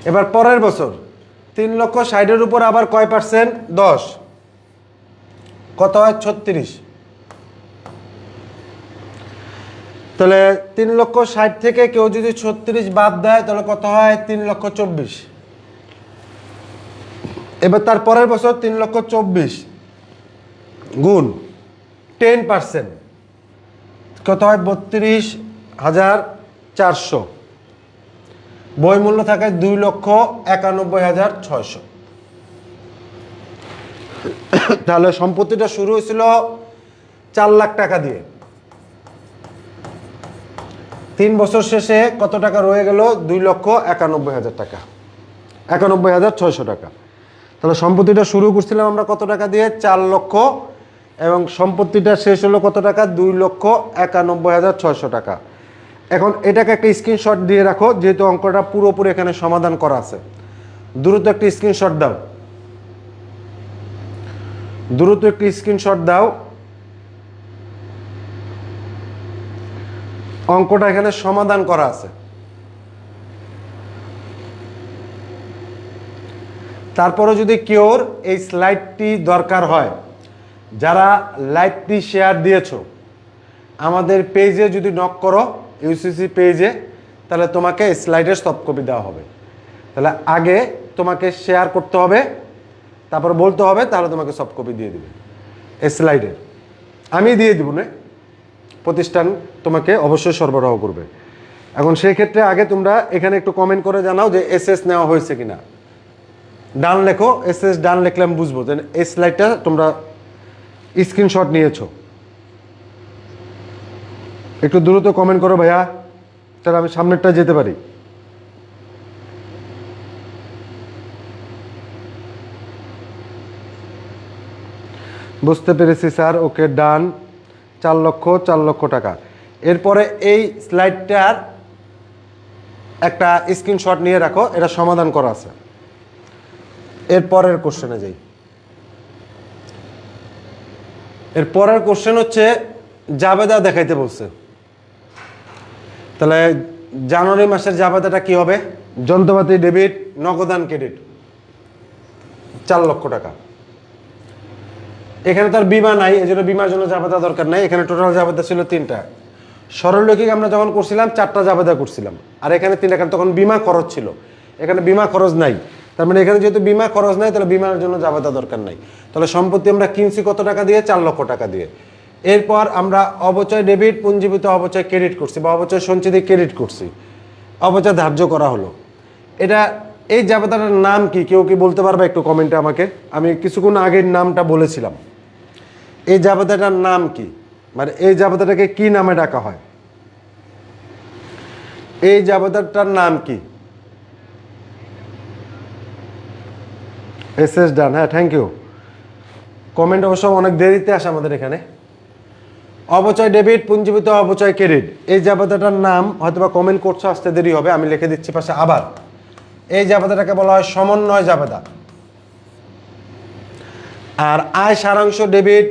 এবার পরের বছর 3,60,000-এর উপর আবার কয় পার্সেন্ট? 10। কত হয়? 36। তাহলে 3,60,000 থেকে কেউ যদি 36 বাদ দেয় তাহলে কত হয়? 3,24,000। এবার তার পরের বছর 3,24,000 গুণ 10%, কত হয়? 32,400। বহিমূল্য থাকে 2,91,600। তাহলে সম্পত্তিটা শুরু হয়েছিল 4 লাখ টাকা দিয়ে, 3 বছর শেষে কত টাকা রয়ে গেল? 2,91,000 টাকা, 91,600 টাকা। তাহলে সম্পত্তিটা শুরু করছিলাম আমরা কত টাকা দিয়ে? 4 লক্ষ, এবং সম্পত্তিটা শেষ হলো কত টাকা? 2,91,600 টাকা। এখন এটাকে একটা স্ক্রিনশট দিয়ে রাখো, যেহেতু অঙ্কটা পুরোপুরি এখানে সমাধান করা আছে। দ্রুত একটি স্ক্রিনশট দাও, দ্রুত একটি স্ক্রিনশট দাও। অঙ্কটা এখানে সমাধান করা আছে। তারপরে যদি কেউর এই স্লাইডটি দরকার হয়, যারা লাইভটি শেয়ার দিয়েছো আমাদের পেজে যদি নক করো, ইউসিসি পেজে, তাহলে তোমাকে স্লাইডের সফট কপি দেওয়া হবে। তাহলে আগে তোমাকে শেয়ার করতে হবে, তারপর বলতে হবে, তাহলে তোমাকে সফট কপি দিয়ে দেবে এই স্লাইডের। আমি দিয়ে দিব না, প্রতিষ্ঠান তোমাকে অবশ্যই সরবরাহ করবে। এখন সেই ক্ষেত্রে আগে তোমরা এখানে একটু কমেন্ট করে জানাও যে এসএস নেওয়া হয়েছে কিনা। ডান লেখো, এসএস ডান লিখলে আমি বুঝবো যে এই স্লাইডটা তোমরা স্ক্রিনশট নিয়েছো। একটু দ্রুত কমেন্ট করো ভাইয়া, তাহলে আমি সামনেরটা যেতে পারি। বুঝতে পেরেছি স্যার, ওকে ডান। 4 লক্ষ, 4 লক্ষ টাকা। এরপরে এই স্লাইডটার একটা স্ক্রিনশট নিয়ে রাখো, এটা সমাধান করা আছে। এরপরের কোশ্চেনে যাই। এরপরের কোশ্চেন হচ্ছে জাবেদা দেখাইতে বলছে। তাহলে জানুয়ারি মাসের জাবেদাটা কি হবে? যন্ত্রপাতি ডেবিট, নগদান ক্রেডিট। 4 লক্ষ টাকা। এখানে তার বিমা নাই, এই জন্য বিমার জন্য জাবেদা দরকার নাই। এখানে টোটাল জাবেদা ছিল 3টা। সরলরৈখিক আমরা যখন করছিলাম 4টা জাবেদা করছিলাম, আর এখানে 3টা, কারণ তখন বিমা খরচ ছিল। এখানে বিমা খরচ নাই, তার মানে এখানে যেহেতু বিমা খরচ নাই, তাহলে বিমার জন্য জাবেদা দরকার নাই। তাহলে সম্পত্তি আমরা কিনছি কত টাকা দিয়ে? 4 লক্ষ টাকা দিয়ে। এরপর আমরা অবচয় ডেবিট, পুঞ্জীভূত অবচয় ক্রেডিট করছি, বা অবচয় সঞ্চিতি ক্রেডিট করছি, অবচয় ধার্য করা হলো। এটা এই জাবেদাটার নাম কি? কেউ কি বলতে পারবে একটু কমেন্টে আমাকে? আমি কিছুক্ষণ আগের নামটা বলেছিলাম। এই জাবেদাটার নাম কি, মানে এই জাবেদাটাকে কি নামে ডাকা হয়? এই জাবেদাটার নাম কি? এসএস ডান, হ্যাঁ থ্যাংক ইউ। কমেন্ট অবশ্য অনেক দেরিতে আসে আমাদের এখানে। অবচয় ডেবিট, পুঞ্জীভূত অবচয় ক্রেডিট, এই জাবেদাটার নাম হয়তোবা কমেন্ট করছো, আসতে দেরি হবে, আমি লিখে দিচ্ছি পাশে আবার। এই জাবেদাটাকে বলা হয় সমন্বয় জাবেদা। আর আয় সারাংশ ডেবিট,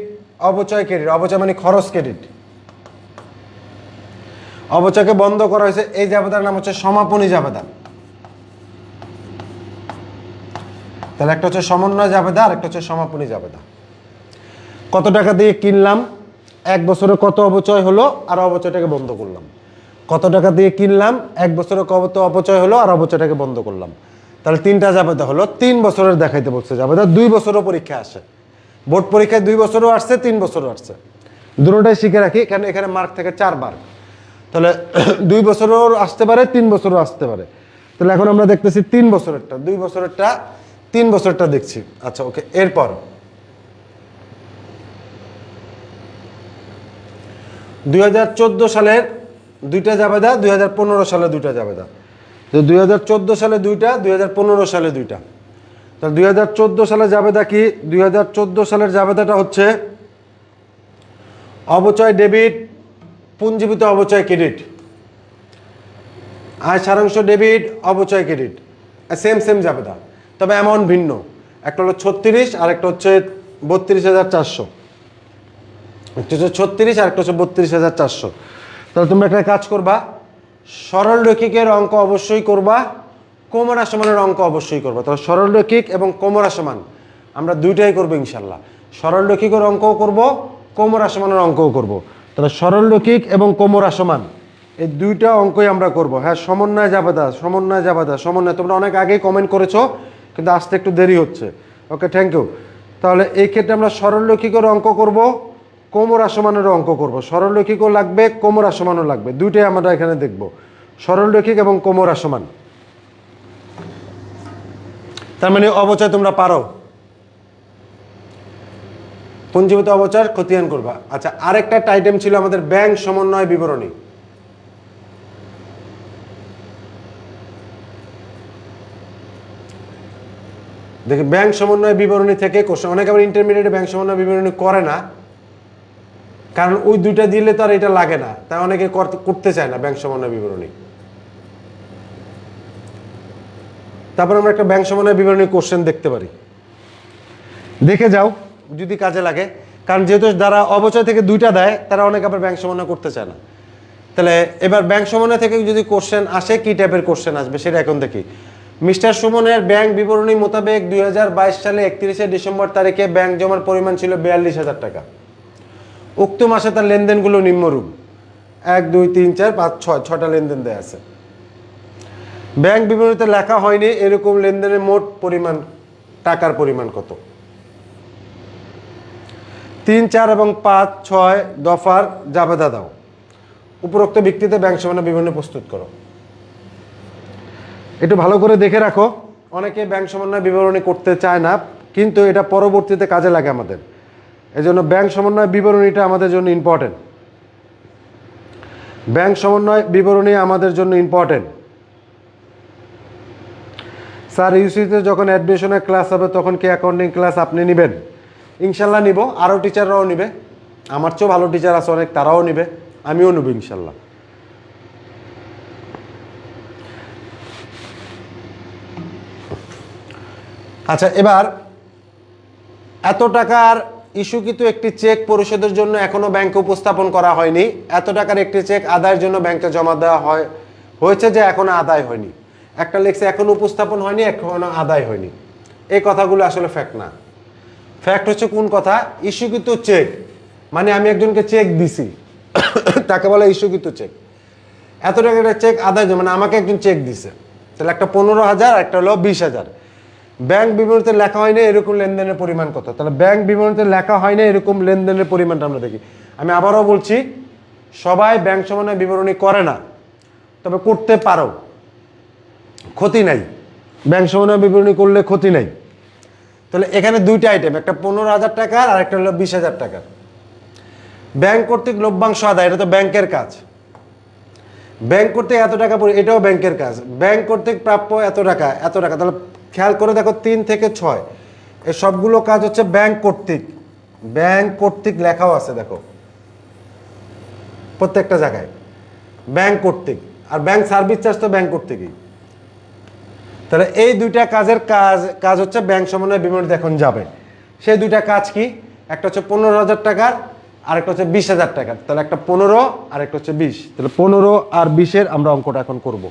অবচয় ক্রেডিট, অবচয় মানে খরচ ক্রেডিট, অবচয়কে বন্ধ করা হয়েছে, এই জাবেদার নাম হচ্ছে সমাপনী জাবেদা। তাহলে একটা হচ্ছে সমন্বয় জাবেদা আর একটা হচ্ছে সমাপনী জাবেদা। কত টাকা দিয়ে কিনলাম, 1 বছরে কত অবচয় হলো আর অবচয়টাকে বন্ধ করলাম। কত টাকা দিয়ে কিনলাম, 1 বছরে কত অপচয় হলো আর অবচয়টাকে বন্ধ করলাম। তাহলে 3টা জাবেদা হলো। 3 বছরের দেখাইতে বলছে জাবেদা। 2 বছরও পরীক্ষা আসে, বোর্ড পরীক্ষায় 2 বছরও আসছে, 3 বছরও আসছে। দুটোটাই শিখে রাখি, কারণ এখানে মার্ক থেকে 4 বার। তাহলে 2 বছরও আসতে পারে, 3 বছরও আসতে পারে। তাহলে এখন আমরা দেখতেছি 3 বছরেরটা, 2 বছরেরটা, 3 বছরটা দেখছি। আচ্ছা ওকে। এরপর 2014 সালের 2টা জাবেদা, 2015 সালে 2টা জাবেদা। 2014 সালে 2টা, 2015 সালে 2টা। তাহলে 2014 সালে জাবেদা কি? 2014 সালের জাবেদাটা হচ্ছে অবচয় ডেবিট, পুঞ্জীভূত অবচয় ক্রেডিট, আয় সারাংশ ডেবিট, অবচয় ক্রেডিট, সেম জাবেদা, তবে অ্যামাউন্ট ভিন্ন। একটা হলো 36 আর একটা হচ্ছে 32,400। একটা হচ্ছে 36 আর একটা হচ্ছে 32,400। তাহলে তোমরা একটা কাজ করবা, সরল রৈখিকের অঙ্ক অবশ্যই করবা, কোমরা সমানের অঙ্ক অবশ্যই করবা। তাহলে সরল রৈখিক এবং কোমরা সমান আমরা দুইটাই করবো ইনশাল্লাহ। সরল রৈখিকের অঙ্কও করব, কোমরা সমানের অঙ্কও করব। তাহলে সরল রৈখিক এবং কোমরা সমান এই 2টা অঙ্কই আমরা করব। হ্যাঁ, সমন্বয় জাবেদা, সমন্বয় জাবেদা, সমন্বয়। তোমরা অনেক আগেই কমেন্ট করেছো, কিন্তু আসতে একটু দেরি হচ্ছে। ওকে, থ্যাংক ইউ। তাহলে এই ক্ষেত্রে আমরা সরল রৈখিকের অঙ্ক করব, কোমরা সমানেরও অঙ্ক করব। সরল রৈখিকও লাগবে, কোমরা সমানও লাগবে, দুইটাই আমরা এখানে দেখব, সরল রৈখিক এবং কোমরা সমান। তার মানে অবচয় তোমরা পারো, পুঞ্জীভূত অবচয় খতিয়ান করবা। আচ্ছা, আরেকটা আইটেম ছিল আমাদের ব্যাংক সমন্বয় বিবরণী। দেখি ব্যাংক সমন্বয় বিবরণী থেকে কোশ্চেন। অনেকে আবার ইন্টারমিডিয়েটে ব্যাংক সমন্বয় বিবরণী করে না, কারণ ওই দুইটা দিলে তো আর এটা লাগে না, তাই অনেকে করতে চায় না ব্যাংক সমন্বয় বিবরণী। তারপর আমরা একটা ব্যাংক সমন্বয় বিবরণী কোশ্চেন দেখতে পারি, দেখে যাও যদি কাজে লাগে। কারণ যেহেতু যারা অবচয় থেকে 2টা দেয়, তারা অনেকে আবার ব্যাংক সমন্বয় করতে চায় না। তাহলে এবার ব্যাংক সমন্বয় থেকে যদি কোশ্চেন আসে, কি টাইপের কোশ্চেন আসবে সেটা এখন দেখি। মিস্টার সুমনের ব্যাংক বিবরণী মোতাবেক 2022 সালে 31শে ডিসেম্বর তারিখে ব্যাংক জমার পরিমাণ ছিল 42,000 টাকা। উক্ত মাসে তার লেনদেনগুলো নিম্নরূপ: 1 2 3 4 5 6, 6টা লেনদেন দেয়া আছে। ব্যাংক বিবরণীতে লেখা হয়নি এরকম লেনদেনের মোট পরিমাণ, টাকার পরিমাণ কত? 3 4 এবং 5 6 দফার জাবেদা দাও। উপরোক্ত ভিত্তিতে ব্যাংক সমন্বয় বিবরণী প্রস্তুত করো। একটু ভালো করে দেখে রাখো, অনেকে ব্যাংক সমন্বয় বিবরণী করতে চায় না, কিন্তু এটা পরবর্তীতে কাজে লাগে আমাদের। এজন্য ব্যাংক সমন্বয় বিবরণীটা আমাদের জন্য ইম্পর্টেন্ট। ব্যাংক সমন্বয় বিবরণী আমাদের জন্য ইম্পর্টেন্ট। স্যার, ইউসিতে যখন অ্যাডমিশনের ক্লাস হবে তখন কি অ্যাকাউন্টিং ক্লাস আপনি নেবেন? ইনশাল্লাহ নিব, আরও টিচাররাও নিবে, আমার চেয়েও ভালো টিচার আছে অনেক, তারাও নিবে, আমিও নেব ইনশাল্লাহ। আচ্ছা, এবার এত টাকার ইস্যুকৃত একটি চেক পরিশোধের জন্য এখনো ব্যাংকে উপস্থাপন করা হয়নি। এত টাকার একটি চেক আদায়ের জন্য ব্যাংকে জমা দেওয়া হয়েছে যে এখনো আদায় হয়নি। একটা লেখছে এখনো উপস্থাপন হয়নি, এখনো আদায় হয়নি। এই কথাগুলো আসলে ফ্যাক্ট না। ফ্যাক্ট হচ্ছে কোন কথা, ইস্যুকৃত চেক মানে আমি একজনকে চেক দিছি তাকে বলে ইস্যুকৃত চেক। এত টাকা একটা চেক আদায় মানে আমাকে একজন চেক দিছে, তাহলে একটা 15,000 একটা হলো 20,000। ব্যাংক বিবরণীতে লেখা হয় না এরকম লেনদেনের পরিমাণ কত, তাহলে ব্যাংক বিবরণীতে লেখা হয় না এরকম লেনদেনের পরিমাণটা আমরা দেখি। আমি আবারও বলছি, সবাই ব্যাংক সমন্বয় বিবরণী করে না, তবে করতে পারো, ক্ষতি নাই। ব্যাংক সমন্বয় বিবরণী করলে ক্ষতি নাই। তাহলে এখানে দুইটা আইটেম, একটা 15,000 টাকার আর একটা হলো 20,000 টাকার। ব্যাংক কর্তৃক লভ্যাংশ আদায়, এটা তো ব্যাংকের কাজ। ব্যাংক কর্তৃক এত টাকা এটাও ব্যাংকের কাজ। ব্যাংক কর্তৃক প্রাপ্য এত টাকা এত টাকা, তাহলে খেয়াল করে দেখো 3 থেকে 6 এই সবগুলো কাজ হচ্ছে ব্যাংক কর্তৃক। ব্যাংক কর্তৃক লেখাও আছে দেখো প্রত্যেকটা জায়গায় ব্যাংক কর্তৃক, আর ব্যাংক সার্ভিস চার্জ তো ব্যাংক কর্তৃকই। তাহলে এই দুইটা কাজের কাজ হচ্ছে ব্যাংক সমন্বয় বিবরণীতে এখন যাবে। সেই দুইটা কাজ কি, একটা হচ্ছে 15,000 টাকার আর একটা হচ্ছে 20,000 টাকার। তাহলে একটা 15 আর একটা হচ্ছে 20, তাহলে 15 আর 20-এর আমরা অঙ্কটা এখন করব।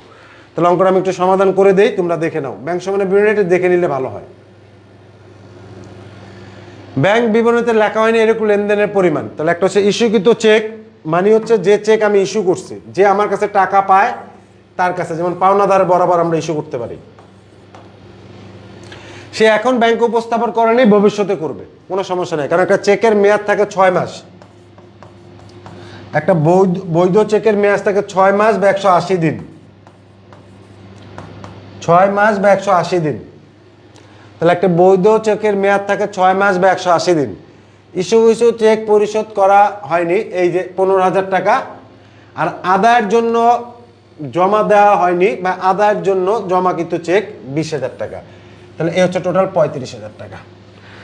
তাহলে অঙ্কটা আমি একটু সমাধান করে দেই, তোমরা দেখে নাও। ব্যাংক সমন্বয় বিবরণীটা দেখে নিলে ভালো হয়। ব্যাংক বিবরণীতে লেখা হয়নি এরকম লেনদেনের পরিমাণ, তাহলে একটা হচ্ছে ইস্যুকৃত চেক মানে হচ্ছে যে চেক আমি ইস্যু করছি, যে আমার কাছে টাকা পায় তার কাছে, যেমন পাওনাদার বরাবর আমরা ইস্যু করতে পারি। সে এখন ব্যাংকে উপস্থাপন করেনি, ভবিষ্যতে করবে, কোনো সমস্যা নেই, কারণ একটা চেকের মেয়াদ থাকে 6 মাস। একটা বৈধ চেকের মেয়াদ থাকে 6 মাস বা 180 দিন। 6 মাস বা 180 দিন। তাহলে একটা বৈধ চেকের মেয়াদ থাকে 6 মাস বা 180 দিন। ইস্যু চেক পরিশোধ করা হয়নি, এই যে 15,000 টাকা, আর আদায়ের জন্য জমা দেওয়া হয়নি বা আদায়ের জন্য জমাকৃত চেক 20,000 টাকা। তাহলে এই হচ্ছে টোটাল 35,000 টাকা।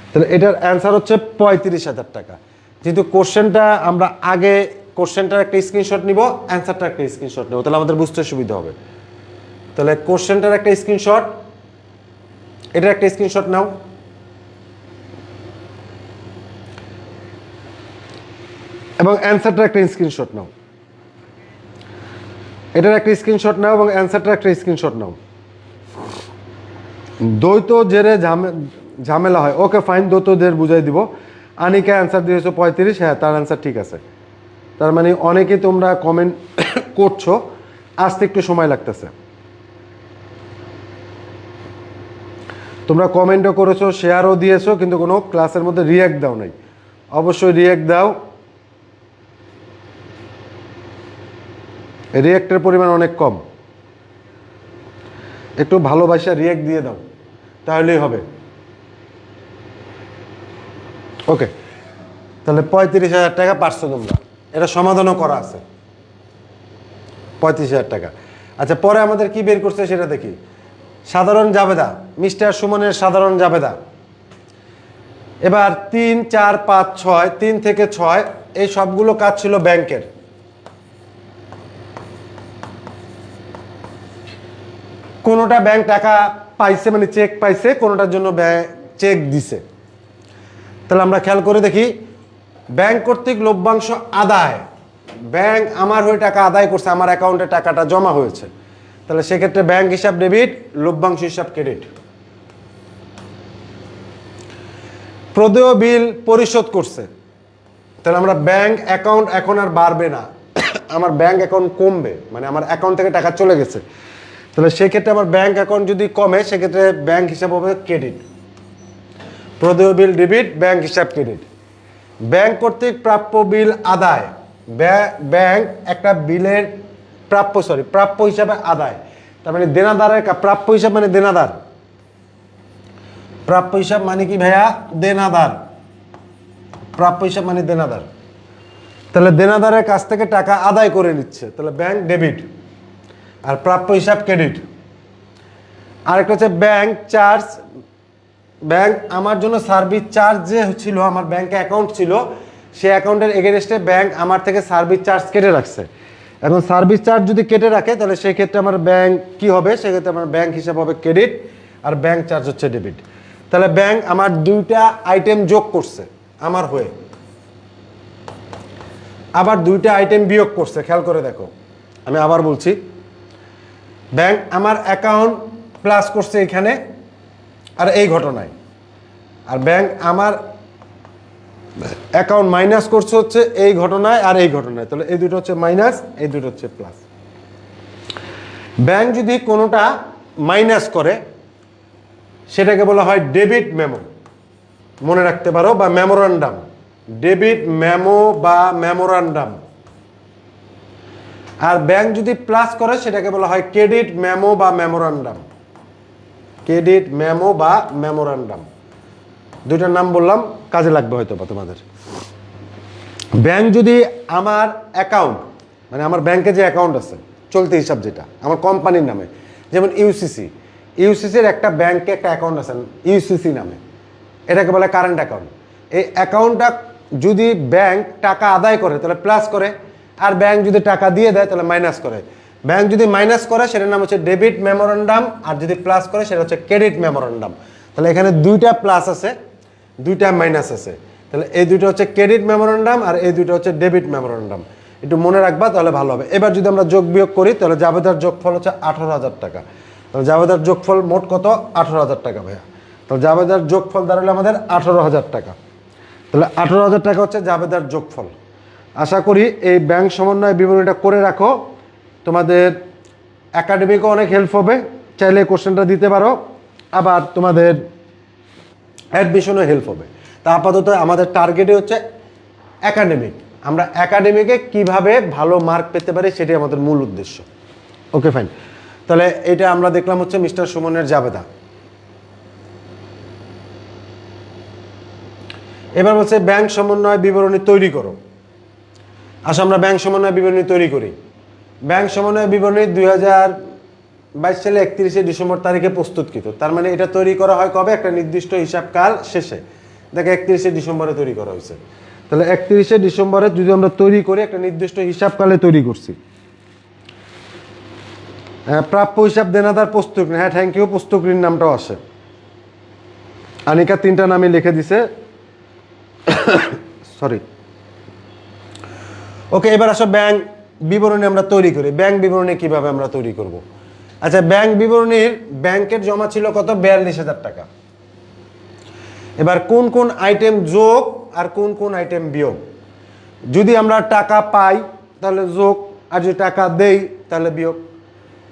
তাহলে এটার অ্যান্সার হচ্ছে 35,000 টাকা। যেহেতু কোশ্চেনটা আমরা আগে কোশ্চেনটার একটা স্ক্রিনশট নিব, অ্যান্সারটা একটা স্ক্রিনশট নেব, তাহলে আমাদের বুঝতে সুবিধা হবে। তাহলে কোশ্চেনটার একটা স্ক্রিনশট, এটার একটা স্ক্রিনশট নাও, এবং অ্যান্সারটার একটা স্ক্রিনশট নাও। এটার একটা স্ক্রিনশট নাও এবং অ্যান্সারটার একটা স্ক্রিনশট নাও। দ্বৈত জেরে ঝামেলা হয়, ওকে ফাইন, দ্বৈত জের বুঝাই দিব। আনিকা অ্যান্সার দিয়েছো 35, হ্যাঁ তার অ্যান্সার ঠিক আছে। তার মানে অনেকে তোমরা কমেন্ট করছো, আসতে একটু সময় লাগতেছে। তোমরা কমেন্টও করেছো, শেয়ারও দিয়েছো, কিন্তু কোনো ক্লাসের মধ্যে রিয়্যাক্ট দাও নাই। অবশ্যই রিয়্যাক্ট দাও, রিয়্যাক্টের পরিমাণ অনেক কম। একটু ভালোবাসা রিয়্যাক্ট দিয়ে দাও, তাহলেই হবে। ওকে, তাহলে 35,000 টাকা পারছো তোমরা, এটা সমাধানও করা আছে 35,000 টাকা। আচ্ছা, পরে আমাদের কি বের করছে সেটা দেখি। সাধারণ জাবেদা, মিস্টার সুমনের সাধারণ জাবেদা। এবার 3, 4, 5, 6, 3 থেকে 6 এই সবগুলো কাজ ছিল ব্যাংকের। কোনোটা ব্যাংক টাকা পাইছে মানে চেক পাইছে, কোনোটার জন্য চেক দিছে। তাহলে আমরা খেয়াল করে দেখি, ব্যাংক কর্তৃক লভ্যাংশ আদায়, ব্যাংক আমার হয়ে টাকা আদায় করছে, আমার অ্যাকাউন্টে টাকাটা জমা হয়েছে, তাহলে সেক্ষেত্রে ব্যাংক হিসাব ডেবিট, লভ্যাংশ হিসাব ক্রেডিট। প্রদেয় বিল পরিশোধ করছে, তাহলে আমরা ব্যাংক অ্যাকাউন্ট এখন আর বাড়বে না, আমার ব্যাংক অ্যাকাউন্ট কমবে, মানে আমার অ্যাকাউন্ট থেকে টাকা চলে গেছে। তাহলে সেক্ষেত্রে আমার ব্যাংক অ্যাকাউন্ট যদি কমে, সেক্ষেত্রে ব্যাংক হিসাব হবে ক্রেডিট। প্রদেয় বিল ডেবিট, ব্যাংক হিসাব ক্রেডিট। ব্যাংক কর্তৃক প্রাপ্য বিল আদায়, ব্যাংক একটা বিলের প্রাপ্য হিসাবে আদায়, তার মানে দেনাদারের প্রাপ্য হিসাব মানে দেনাদার। প্রাপ্য হিসাব মানে কি ভাইয়া? দেনাদার। প্রাপ্য হিসাব মানে দেনাদার। তাহলে দেনাদারের কাছ থেকে টাকা আদায় করে নিচ্ছে, তাহলে ব্যাংক ডেবিট, আর প্রাপ্য হিসাব ক্রেডিট। আরেকটা হচ্ছে ব্যাংক চার্জ, ব্যাংক আমার জন্য সার্ভিস চার্জ যে ছিল, আমার ব্যাংকে অ্যাকাউন্ট ছিল, সেই অ্যাকাউন্টের এগেনস্টে ব্যাংক আমার থেকে সার্ভিস চার্জ কেটে রাখছে। এখন সার্ভিস চার্জ যদি কেটে রাখে, তাহলে সেই ক্ষেত্রে আমার ব্যাংক কি হবে? সেক্ষেত্রে আমার ব্যাংক হিসাব হবে ক্রেডিট, আর ব্যাংক চার্জ হচ্ছে ডেবিট। তাহলে ব্যাংক আমার দুইটা আইটেম যোগ করছে আমার হয়ে, আবার দুইটা আইটেম বিয়োগ করছে। খেয়াল করে দেখো, আমি আবার বলছি, ব্যাংক আমার অ্যাকাউন্ট প্লাস করছে এখানে, আর এই ঘটনায়, আর ব্যাংক আমার অ্যাকাউন্ট মাইনাস করছে হচ্ছে এই ঘটনায় আর এই ঘটনায়, তাহলে এই দুটো হচ্ছে মাইনাস, এই দুটো হচ্ছে প্লাস। ব্যাংক যদি কোনোটা মাইনাস করে সেটাকে বলা হয় ডেবিট মেমো, মনে রাখতে পারো, বা মেমোরান্ডাম। ডেবিট মেমো বা মেমোরান্ডাম। আর ব্যাংক যদি প্লাস করে সেটাকে বলা হয় ক্রেডিট মেমো বা মেমোরান্ডাম। ক্রেডিট মেমো বা মেমোরান্ডাম, দুইটার নাম বললাম, কাজে লাগবে হয়তো বা তোমাদের। ব্যাংক যদি আমার অ্যাকাউন্ট, মানে আমার ব্যাংকে যে অ্যাকাউন্ট আছে চলতি হিসাব, যেটা আমার কোম্পানির নামে, যেমন ইউসিসি, ইউসিসির একটা ব্যাংকে একটা অ্যাকাউন্ট আছে ইউসিসি নামে, এটাকে বলে কারেন্ট অ্যাকাউন্ট। এই অ্যাকাউন্টটা যদি ব্যাংক টাকা আদায় করে তাহলে প্লাস করে, আর ব্যাংক যদি টাকা দিয়ে দেয় তাহলে মাইনাস করে। ব্যাংক যদি মাইনাস করে সেটার নাম হচ্ছে ডেবিট মেমোরান্ডাম, আর যদি প্লাস করে সেটা হচ্ছে ক্রেডিট মেমোরান্ডাম। তাহলে এখানে দুইটা প্লাস আছে, দুইটা মাইনাস আছে, তাহলে এই দুইটা হচ্ছে ক্রেডিট মেমোরান্ডাম আর এই দুইটা হচ্ছে ডেবিট মেমোরান্ডাম। একটু মনে রাখবা তাহলে ভালো হবে। এবার যদি আমরা যোগ বিয়োগ করি তাহলে জাবেদার যোগফল হচ্ছে 18,000 টাকা। তাহলে জাবেদার যোগফল মোট কত? 18,000 টাকা ভাইয়া। তাহলে জাবেদার যোগফল দাঁড়ালো আমাদের 18,000 টাকা। তাহলে 18,000 টাকা হচ্ছে জাবেদার যোগফল। আশা করি এই ব্যাংক সমন্বয় বিবরণীটা করে রাখো, তোমাদের একাডেমিকও অনেক হেল্প হবে। চাইলে কোশ্চেনটা দিতে পারো, আবার তোমাদের অ্যাডমিশনও হেল্প হবে। তা আপাতত আমাদের টার্গেটই হচ্ছে একাডেমিক। আমরা একাডেমিকে কিভাবে ভালো মার্ক পেতে পারি সেটাই আমাদের মূল উদ্দেশ্য। Okay fine. তাহলে এটা আমরা দেখলাম হচ্ছে মিস্টার সুমনের জাবেদা। এবার বলছে ব্যাংক সমন্বয় বিবরণী তৈরি করো। আসলে আমরা ব্যাংক সমন্বয় বিবরণী তৈরি করি। ব্যাংক সমন্বয় বিবরণী 2022 সালে 31শে ডিসেম্বর তারিখে প্রস্তুতকৃত। তার মানে এটা তৈরি করা হয় কবে? একটা নির্দিষ্ট হিসাবকাল শেষে। দেখে 31শে ডিসেম্বরে তৈরি করা হয়েছে। তাহলে 31শে ডিসেম্বরে যদি আমরা তৈরি করি, একটা নির্দিষ্ট হিসাবকালে তৈরি করছি। প্রাপ্য হিসাব দেনাদার প্রস্তুত, হ্যাঁ থ্যাংক ইউ, প্রস্তুতির নামটাও আসে। আনিকা 3টা নামই লিখে দিছে, সরি। ওকে, এবার আসো ব্যাংক বিবরণী আমরা তৈরি করি। ব্যাংক বিবরণী কিভাবে আমরা তৈরি করব? আচ্ছা, ব্যাংক বিবরণীর ব্যাংকের জমা ছিল কত? 42,000 টাকা। এবার কোন কোন আইটেম যোগ আর কোন কোন আইটেম বিয়োগ? যদি আমরা টাকা পাই তাহলে যোগ, আর যদি টাকা দেই তাহলে বিয়োগ।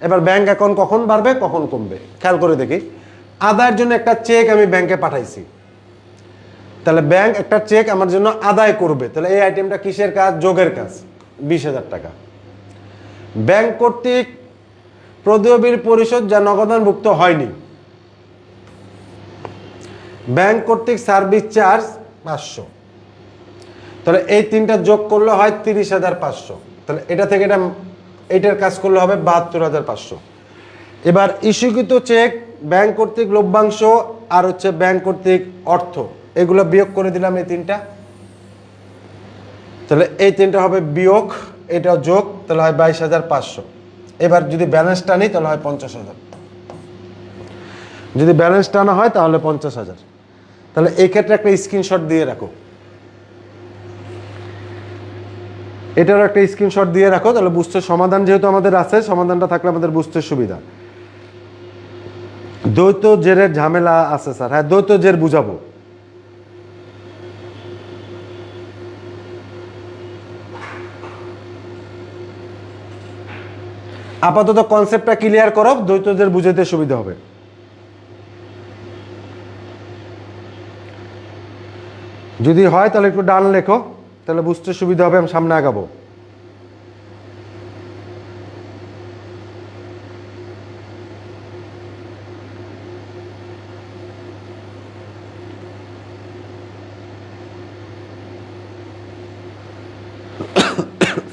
এবার ব্যাংক অ্যাকাউন্ট কখন বাড়বে কখন কমবে খেয়াল করে দেখি। আদায়ের জন্য একটা চেক আমি ব্যাংকে পাঠাইছি, তাহলে ব্যাংক একটা চেক আমার জন্য আদায় করবে, তাহলে এই আইটেমটা কিসের কাজ? যোগের কাজ, 20,000 টাকা। ব্যাংক কর্তৃক প্রদেয় বিল পরিশোধ যা নগদানভুক্ত হয়নি, ব্যাংক কর্তৃক সার্ভিস চার্জ 500, তাহলে এই তিনটা যোগ করলে হয় 30,500। তাহলে এটা থেকে এটার কাজ করলে হবে 72,500। এবার ইস্যুকৃত চেক, ব্যাংক কর্তৃক লভ্যাংশ আর হচ্ছে ব্যাংক কর্তৃক অর্থ, এগুলো বিয়োগ করে দিলাম এই তিনটা। তাহলে এই তিনটা হবে বিয়োগ, এটা যোগ, তাহলে হয় 22,500। এবার যদি ব্যালেন্স টানি তাহলে হয় 50,000। যদি ব্যালেন্স টানা হয় তাহলে 50,000। তাহলে এই ক্ষেত্রে একটা স্ক্রিনশট দিয়ে রাখো, এটারও একটা স্ক্রিনশট দিয়ে রাখো, তাহলে বুঝতে সমাধান যেহেতু আমাদের আছে, সমাধানটা থাকলে আমাদের বুঝতে সুবিধা। দ্বৈত জেরের ঝামেলা আছে স্যার? হ্যাঁ, দ্বৈত জের বুঝাবো। আপাতত কনসেপ্টটা ক্লিয়ার করো, দ্বৈত জের বুঝাতে সুবিধা হবে। যদি হয় তাহলে একটু ডান লেখো, তাহলে বুঝতে সুবিধা হবে, আমি সামনে আগাবো।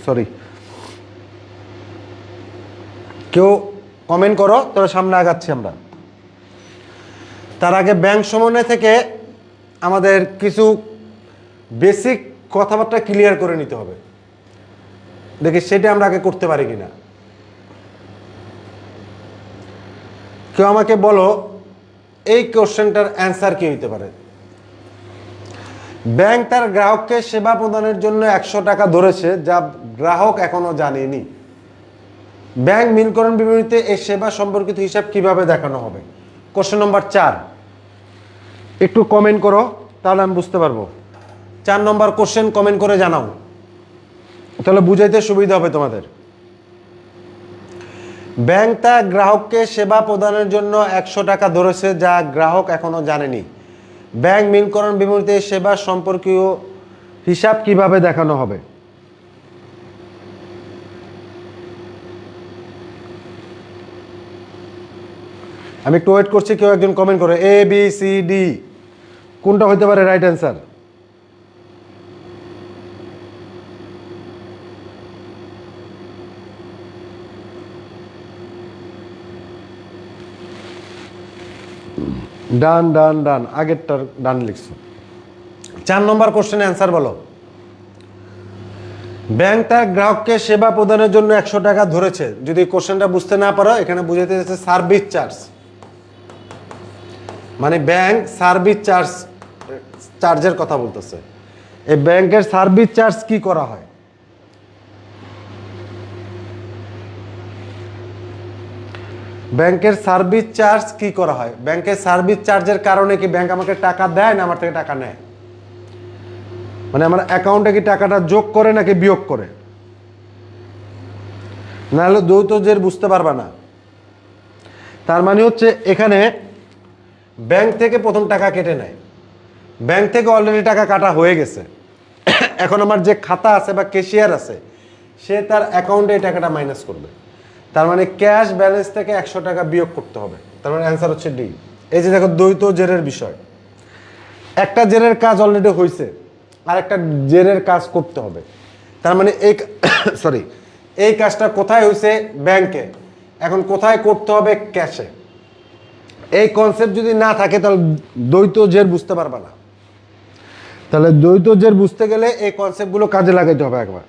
সরি, কেউ কমেন্ট করো, তবে সামনে আগাচ্ছি আমরা। তার আগে ব্যাংক সমন্বয় থেকে আমাদের কিছু বেসিক কথাবার্তা ক্লিয়ার করে নিতে হবে, দেখি সেটা আমরা আগে করতে পারি কিনা। কেউ আমাকে বলো এই কোশ্চেনটার অ্যান্সার কি হইতে পারে? ব্যাংক তার গ্রাহককে সেবা প্রদানের জন্য 100 টাকা ধরেছে, যা গ্রাহক এখনো জানেনি। ব্যাংক মিলকরণ বিবরণীতে এই সেবা সম্পর্কিত হিসাব কিভাবে দেখানো হবে? কোশ্চেন নম্বর 4, একটু কমেন্ট করো, তাহলে আমি বুঝতে পারবো। 4 নম্বর কোশ্চেন কমেন্ট করে জানাও, তাহলে বুঝাইতে সুবিধা হবে তোমাদের। ব্যাংক তার গ্রাহককে সেবা প্রদানের জন্য 100 টাকা ধরেছে, যা গ্রাহক এখনো জানেনি। ব্যাংক মিলকরণ বিমূর্তে সেবা সম্পর্কীয় হিসাব কিভাবে দেখানো হবে? আমি একটু ওয়েট করছি, কেউ একজন কমেন্ট করে এ বি সি ডি কোনটা হতে পারে রাইট অ্যান্সার? ডান ডান ডান, আগেরটার ডান লিখছো। 4 নম্বর কোশ্চেনের অ্যান্সার বলো। ব্যাংক তার গ্রাহককে সেবা প্রদানের জন্য 100 টাকা ধরেছে। যদি কোশ্চেনটা বুঝতে না পারো, এখানে বুঝাইতে যাচ্ছে সার্ভিস চার্জ, মানে ব্যাংক সার্ভিস চার্জের কথা বলতেছে। এই ব্যাংকের সার্ভিস চার্জ কি করা হয়? ব্যাংকের সার্ভিস চার্জ কি করা হয়? ব্যাংকের সার্ভিস চার্জের কারণে কি ব্যাংক আমাকে টাকা দেয় না আমার থেকে টাকা নেয়? মানে আমার অ্যাকাউন্টে কি টাকাটা যোগ করে নাকি বিয়োগ করে? নাহলে দ্বৈত জের বুঝতে পারবা না। তার মানে হচ্ছে এখানে ব্যাংক থেকে প্রথম টাকা কেটে নেয়, ব্যাংক থেকে অলরেডি টাকা কাটা হয়ে গেছে। এখন আমার যে খাতা আছে বা ক্যাশিয়ার আছে, সে তার অ্যাকাউন্টে এই টাকাটা মাইনাস করবে। তার মানে ক্যাশ ব্যালেন্স থেকে 100 টাকা বিয়োগ করতে হবে। তার মানে অ্যান্সার হচ্ছে ডি। এই যে দেখো, দ্বৈত জেরের বিষয়, একটা জেরের কাজ অলরেডি হয়েছে, আর একটা জেরের কাজ করতে হবে। তার মানে এই সরি, এই কাজটা কোথায় হয়েছে? ব্যাংকে। এখন কোথায় করতে হবে? ক্যাশে। এই কনসেপ্ট যদি না থাকে তাহলে দ্বৈত জের বুঝতে পারবা না। তাহলে দ্বৈত জের বুঝতে গেলে এই কনসেপ্টগুলো কাজে লাগাইতে হবে একবার।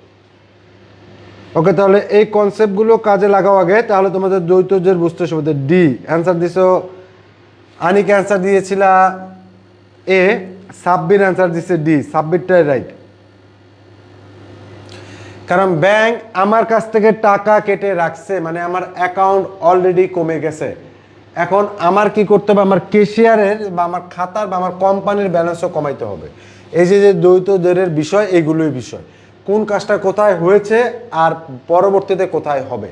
ওকে, তাহলে এই কনসেপ্টগুলো কাজে লাগাও আগে, তাহলে তোমাদের দ্বৈত জের বুঝতে সুবিধা। ডি অ্যান্সার দিছো। আনিক অ্যান্সার দিয়েছিল এ, সাব্বির অ্যান্সার দিচ্ছে ডি। সাব্বিরটাই রাইট, কারণ ব্যাংক আমার কাছ থেকে টাকা কেটে রাখছে, মানে আমার অ্যাকাউন্ট অলরেডি কমে গেছে। এখন আমার কি করতে হবে? আমার ক্যাশিয়ারের বা আমার খাতার বা আমার কোম্পানির ব্যালেন্সও কমাইতে হবে। এই যে যে দ্বৈত জেরের বিষয়, এইগুলোই বিষয়। কোন কাজটা কোথায় হয়েছে আর পরবর্তীতে কোথায় হবে,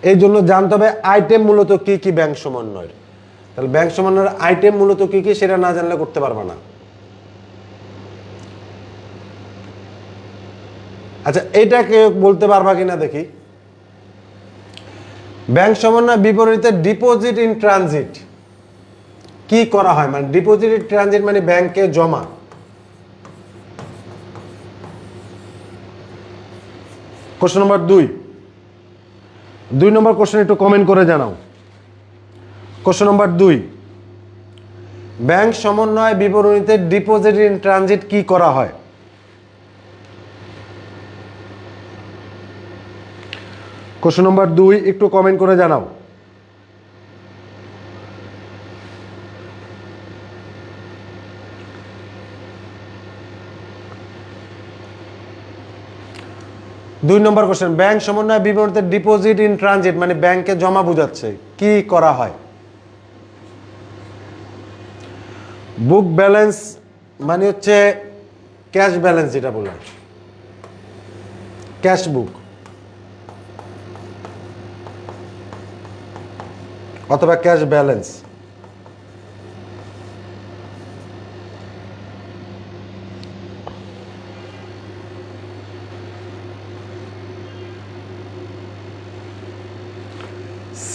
এই জন্য জানতে হবে আইটেম মূলত কি কি ব্যাংক সমন্বয়ের। তাহলে ব্যাংক সমন্বয়ের আইটেম মূলত কি কি, সেটা না জানলে করতে পারবে না। আচ্ছা, এটা কেউ বলতে পারবা কিনা দেখি। ব্যাংক সমন্বয় বিপরীতে ডিপোজিট ইন ট্রানজিট কি করা হয়? মানে ডিপোজিট ইন ট্রানজিট মানে ব্যাংকে জমা। কোশ্চেন নম্বর 2 নম্বর কোশ্চেন একটু কমেন্ট করে জানাও। কোশ্চেন নম্বর 2, ব্যাংক সমন্বয় বিবরণীতে ডিপোজিট ইন ট্রানজিট কি করা হয়? কোশ্চেন নম্বর 2 একটু কমেন্ট করে জানাও। দুই নম্বর কোশ্চেন, ব্যাংক সমন্বয় বিবরণীতে ডিপোজিট ইন ট্রানজিট মানে ব্যাংকে জমা বোঝাচ্ছে, কি করা হয়? বুক ব্যালেন্স মানে হচ্ছে ক্যাশ ব্যালেন্স, যেটা বললাম ক্যাশ বুক, অথবা cash balance.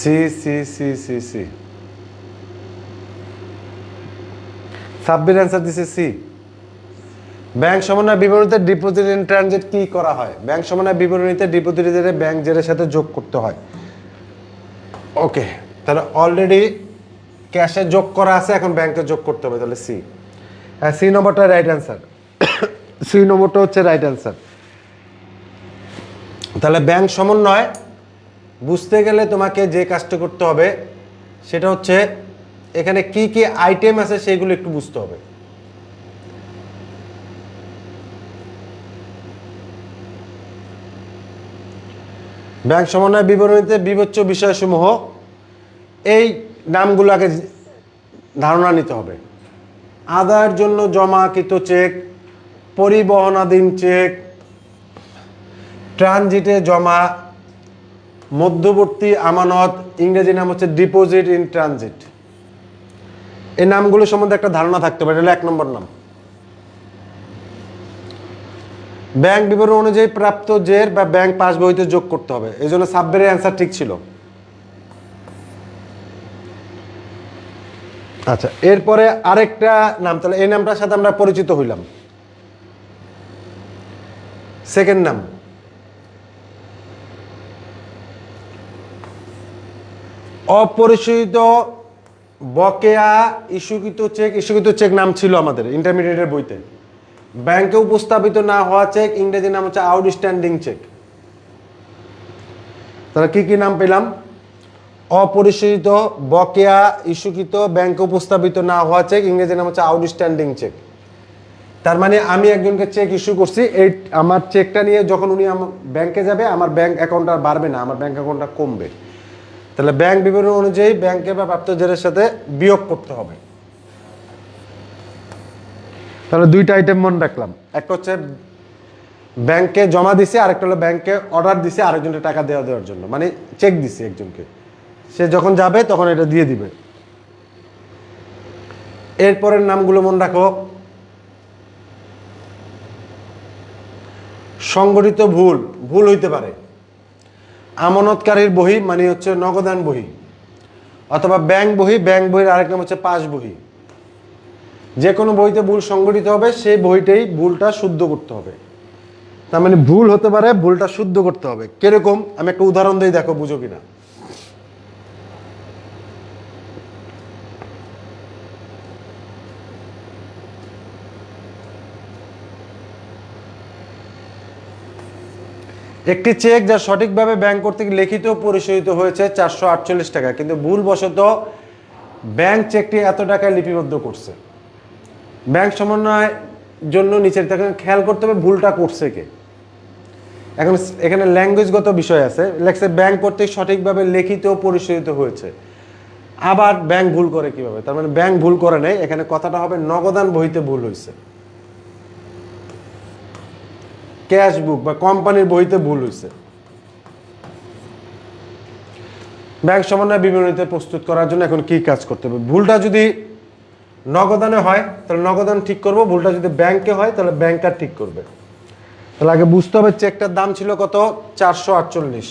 C C C C C, Sabbir answer দিছে সি। ব্যাংক সমন্বয় বিবরণীতে ডিপোজিট ইন ট্রানজিট কি করা হয়? ব্যাংক সমন্বয় বিবরণীতে ডিপোজিটের ব্যাংক জেরের সাথে যোগ করতে হয়। ওকে, তাহলে অলরেডি ক্যাশে যোগ করা আছে, এখন ব্যাংকে যোগ করতে হবে, তাহলে সি। হ্যাঁ, সি নম্বরটা রাইট অ্যান্সার। সি নম্বরটা হচ্ছে রাইট অ্যান্সার। তাহলে ব্যাংক সমন্বয় বুঝতে গেলে তোমাকে যে কাজটা করতে হবে সেটা হচ্ছে এখানে কি কি আইটেম আছে সেগুলো একটু বুঝতে হবে। ব্যাংক সমন্বয় বিবরণীতে বিবেচ্য বিষয়সমূহ, এই নামগুলোকে ধারণা নিতে হবে। আদায়ের জন্য জমাকৃত চেক, পরিবহনাধীন চেক, ট্রানজিটে জমা, মধ্যবর্তী আমানত, ইংরেজি নাম হচ্ছে ডিপোজিট ইন ট্রানজিট। এই নামগুলো সম্বন্ধে একটা ধারণা থাকতে পারে, এটা 1 নম্বর নাম। ব্যাংক বিবরণ অনুযায়ী প্রাপ্ত জের বা ব্যাংক পাস বইতে যোগ করতে হবে, এই জন্য সাব্বিরের অ্যান্সার ঠিক ছিল। আচ্ছা, এরপরে আরেকটা নাম, তাহলে এই নামটার সাথে আমরা পরিচিত হইলাম। সেকেন্ড নাম, অপরিশোধিত বকেয়া ইস্যুকৃত চেক। ইস্যুকৃত চেক নাম ছিল আমাদের ইন্টারমিডিয়েটের বইতে। ব্যাংকে উপস্থাপিত না হওয়া চেক, ইংরেজি নাম হচ্ছে আউটস্ট্যান্ডিং চেক। তাহলে কি কি নাম পেলাম? অপরিশোধিত বকেয়া ইস্যুকৃত ব্যাংকে উপস্থাপিত না হওয়া চেক, ইংরেজি নাম হচ্ছে আউটস্ট্যান্ডিং চেক। তার মানে আমি একজনকে চেক ইস্যু করছি, এই আমার চেকটা নিয়ে যখন উনি আমার ব্যাংকে যাবে, আমার ব্যাংক অ্যাকাউন্টটা বাড়বে না, আমার ব্যাংক অ্যাকাউন্টটা কমবে। তাহলে ব্যাংক বিবরণ অনুযায়ী ব্যাংকের বা প্রাপ্ত জেরের সাথে বিয়োগ করতে হবে। তাহলে দুইটা আইটেম মনে রাখলাম, একটা হচ্ছে ব্যাংকে জমা দিছে, আরেকটা হলো ব্যাংকে অর্ডার দিছে আরেকজনকে টাকা দেওয়ার জন্য, মানে চেক দিছে একজনকে, সে যখন যাবে তখন এটা দিয়ে দিবে। এরপরের নামগুলো মনে রাখো। সংগঠিত ভুল, ভুল হইতে পারে। আমানতকারীর বহি মানে হচ্ছে নগদান বহি, অথবা ব্যাংক বহি, ব্যাংক বহির আরেক নাম হচ্ছে পাস বহি। যে কোনো বইতে ভুল সংগঠিত হবে, সেই বইটাই ভুলটা শুদ্ধ করতে হবে। তার মানে ভুল হতে পারে, ভুলটা শুদ্ধ করতে হবে। কিরকম? আমি একটা উদাহরণ দিই, দেখো বুঝো কিনা। একটি চেক যা সঠিকভাবে ব্যাংক কর্তৃক লিখিত পরিশোধিত হয়েছে 448 টাকা, কিন্তু ভুলবশত ব্যাংক চেকটি এত টাকায় লিপিবদ্ধ করছে। ব্যাংক সমন্বয়ের জন্য নিচের থেকে খেয়াল করতে হবে ভুলটা করছে কে। এখন এখানে ল্যাঙ্গুয়েজগত বিষয় আছে, লেখছে ব্যাংক কর্তৃক সঠিকভাবে লিখিত পরিশোধিত হয়েছে। আবার ব্যাংক ভুল করে কিভাবে? তার মানে ব্যাংক ভুল করে নাই, এখানে কথাটা হবে নগদান বহিতে ভুল হয়েছে, ক্যাশ বুক বা কোম্পানির বইতে ভুল হয়েছে। ব্যাংক সমন্বয় বিবরণীতে প্রস্তুত করার জন্য এখন কি কাজ করতে হবে? ভুলটা যদি নগদানে হয় তাহলে নগদান ঠিক করব, ভুলটা যদি ব্যাংকে হয় তাহলে ব্যাংকার ঠিক করবে। তাহলে আগে বুঝতে হবে চেকটার দাম ছিল কত? 448।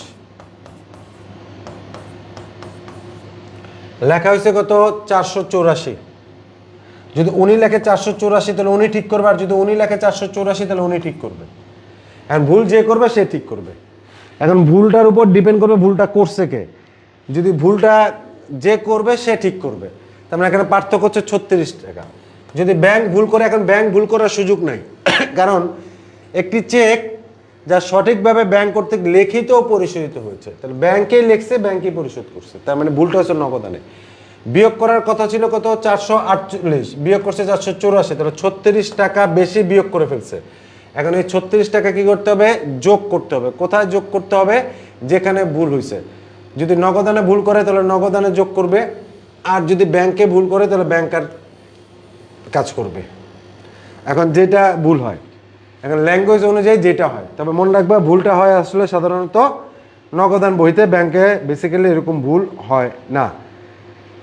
লেখা হয়েছে কত? 484। যদি উনি লেখে 484 তাহলে উনি ঠিক করবে, আর যদি উনি লেখে 484 তাহলে উনি ঠিক করবে। এখন ভুল যে করবে সে ঠিক করবে। এখন ভুলটার উপর ডিপেন্ড করবে ভুলটা করছে কে। যদি ভুলটা যে করবে সে ঠিক করবে, তার মানে এখানে পার্থক্য হচ্ছে 36 টাকা। যদি ব্যাংক ভুল করে, এখন ব্যাংক ভুল করার সুযোগ নাই, কারণ একটি চেক যা সঠিকভাবে ব্যাংক কর্তৃক লিখিত পরিশোধিত হয়েছে, তাহলে ব্যাংকেই লিখছে, ব্যাংকেই পরিশোধ করছে, তার মানে ভুলটা হচ্ছে নগদানে। বিয়োগ করার কথা ছিল কত? 448, বিয়োগ করছে 484, তাহলে 36 টাকা বেশি বিয়োগ করে ফেলছে। এখন এই 36 টাকা কি করতে হবে? যোগ করতে হবে। কোথায় যোগ করতে হবে? যেখানে ভুল হয়েছে। যদি নগদানে ভুল করে তাহলে নগদানে যোগ করবে, আর যদি ব্যাংকে ভুল করে তাহলে ব্যাংকার কাজ করবে। এখন যেটা ভুল হয়, এখন ল্যাঙ্গুয়েজ অনুযায়ী যেটা হয়, তবে মনে রাখবা ভুলটা হয় আসলে সাধারণত নগদান বইতে, ব্যাংকে বেসিক্যালি এরকম ভুল হয় না।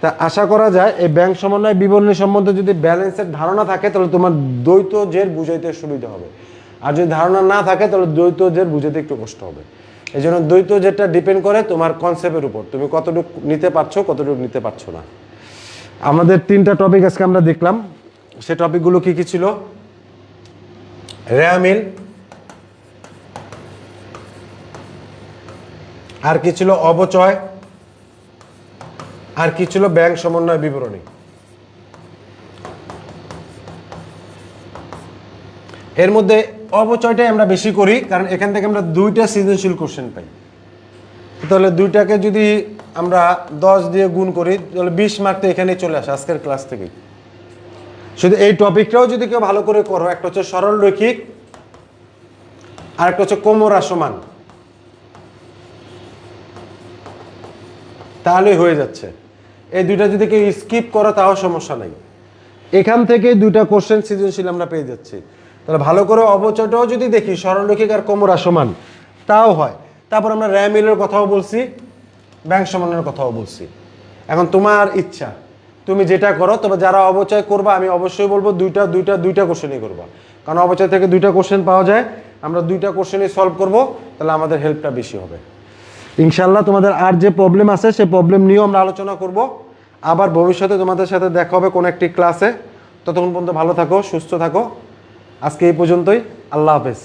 তা আশা করা যায় এই ব্যাংক সমন্বয় বিবরণী সম্বন্ধে যদি ব্যালেন্সের ধারণা থাকে তাহলে তোমার দ্বৈত জের বুঝাইতে সুবিধা হবে, আর যদি ধারণা না থাকে তাহলে দ্বৈত জের বুঝাইতে একটু কষ্ট হবে। এই জন্য দ্বৈত জেরটা ডিপেন্ড করে তোমার কনসেপ্টের উপর, তুমি কতটুকু নিতে পারছো কতটুকু নিতে পারছো না। আমাদের 3টা টপিক আজকে আমরা দেখলাম, সে টপিকগুলো কি কি ছিল? রেয়ামিল, আর কি ছিল? অবচয়, আর কি ছিল? ব্যাংক সমন্বয় বিবরণী। এর মধ্যে অবচয়টাই আমরা বেশি করি, কারণ এখান থেকে আমরা 2টা সৃজনশীল কোশ্চেন পাই। তাহলে 2টাকে যদি আমরা 10 দিয়ে গুণ করি তাহলে 20 মার্ক তো এখানেই চলে আসে আজকের ক্লাস থেকেই। শুধু এই টপিকটাও যদি কেউ ভালো করে করো, একটা হচ্ছে সরল রৈখিক, আর একটা হচ্ছে ক্রমহ্রাসমান, তাহলেই হয়ে যাচ্ছে। এই 2টা যদি কেউ স্কিপ করো তাও সমস্যা নাই। এখান থেকে দুইটা কোশ্চেন সৃজনশীল আমরা পেয়ে যাচ্ছি। তাহলে ভালো করে অবচয়টাও যদি দেখি, সরলরৈখিক আর কোমরা সমান তাও হয়। তারপর আমরা র্যামিলের কথাও বলছি, ব্যাংক সমানের কথাও বলছি। এখন তোমার ইচ্ছা, তুমি যেটা করো। তবে যারা অবচয় করবা আমি অবশ্যই বলবো দুইটা কোশ্চেনই করবা, কারণ অবচয় থেকে দুইটা কোশ্চেন পাওয়া যায়। আমরা দুইটা কোশ্চেনই সলভ করব, তাহলে আমাদের হেল্পটা বেশি হবে ইনশাল্লাহ। তোমাদের আর যে প্রবলেম আছে সেই প্রবলেম নিয়েও আমরা আলোচনা করব। আবার ভবিষ্যতে তোমাদের সাথে দেখা হবে কোনো একটি ক্লাসে। ততক্ষণ পর্যন্ত ভালো থাকো, সুস্থ থাকো। আজকে এই পর্যন্তই। আল্লাহ হাফেজ।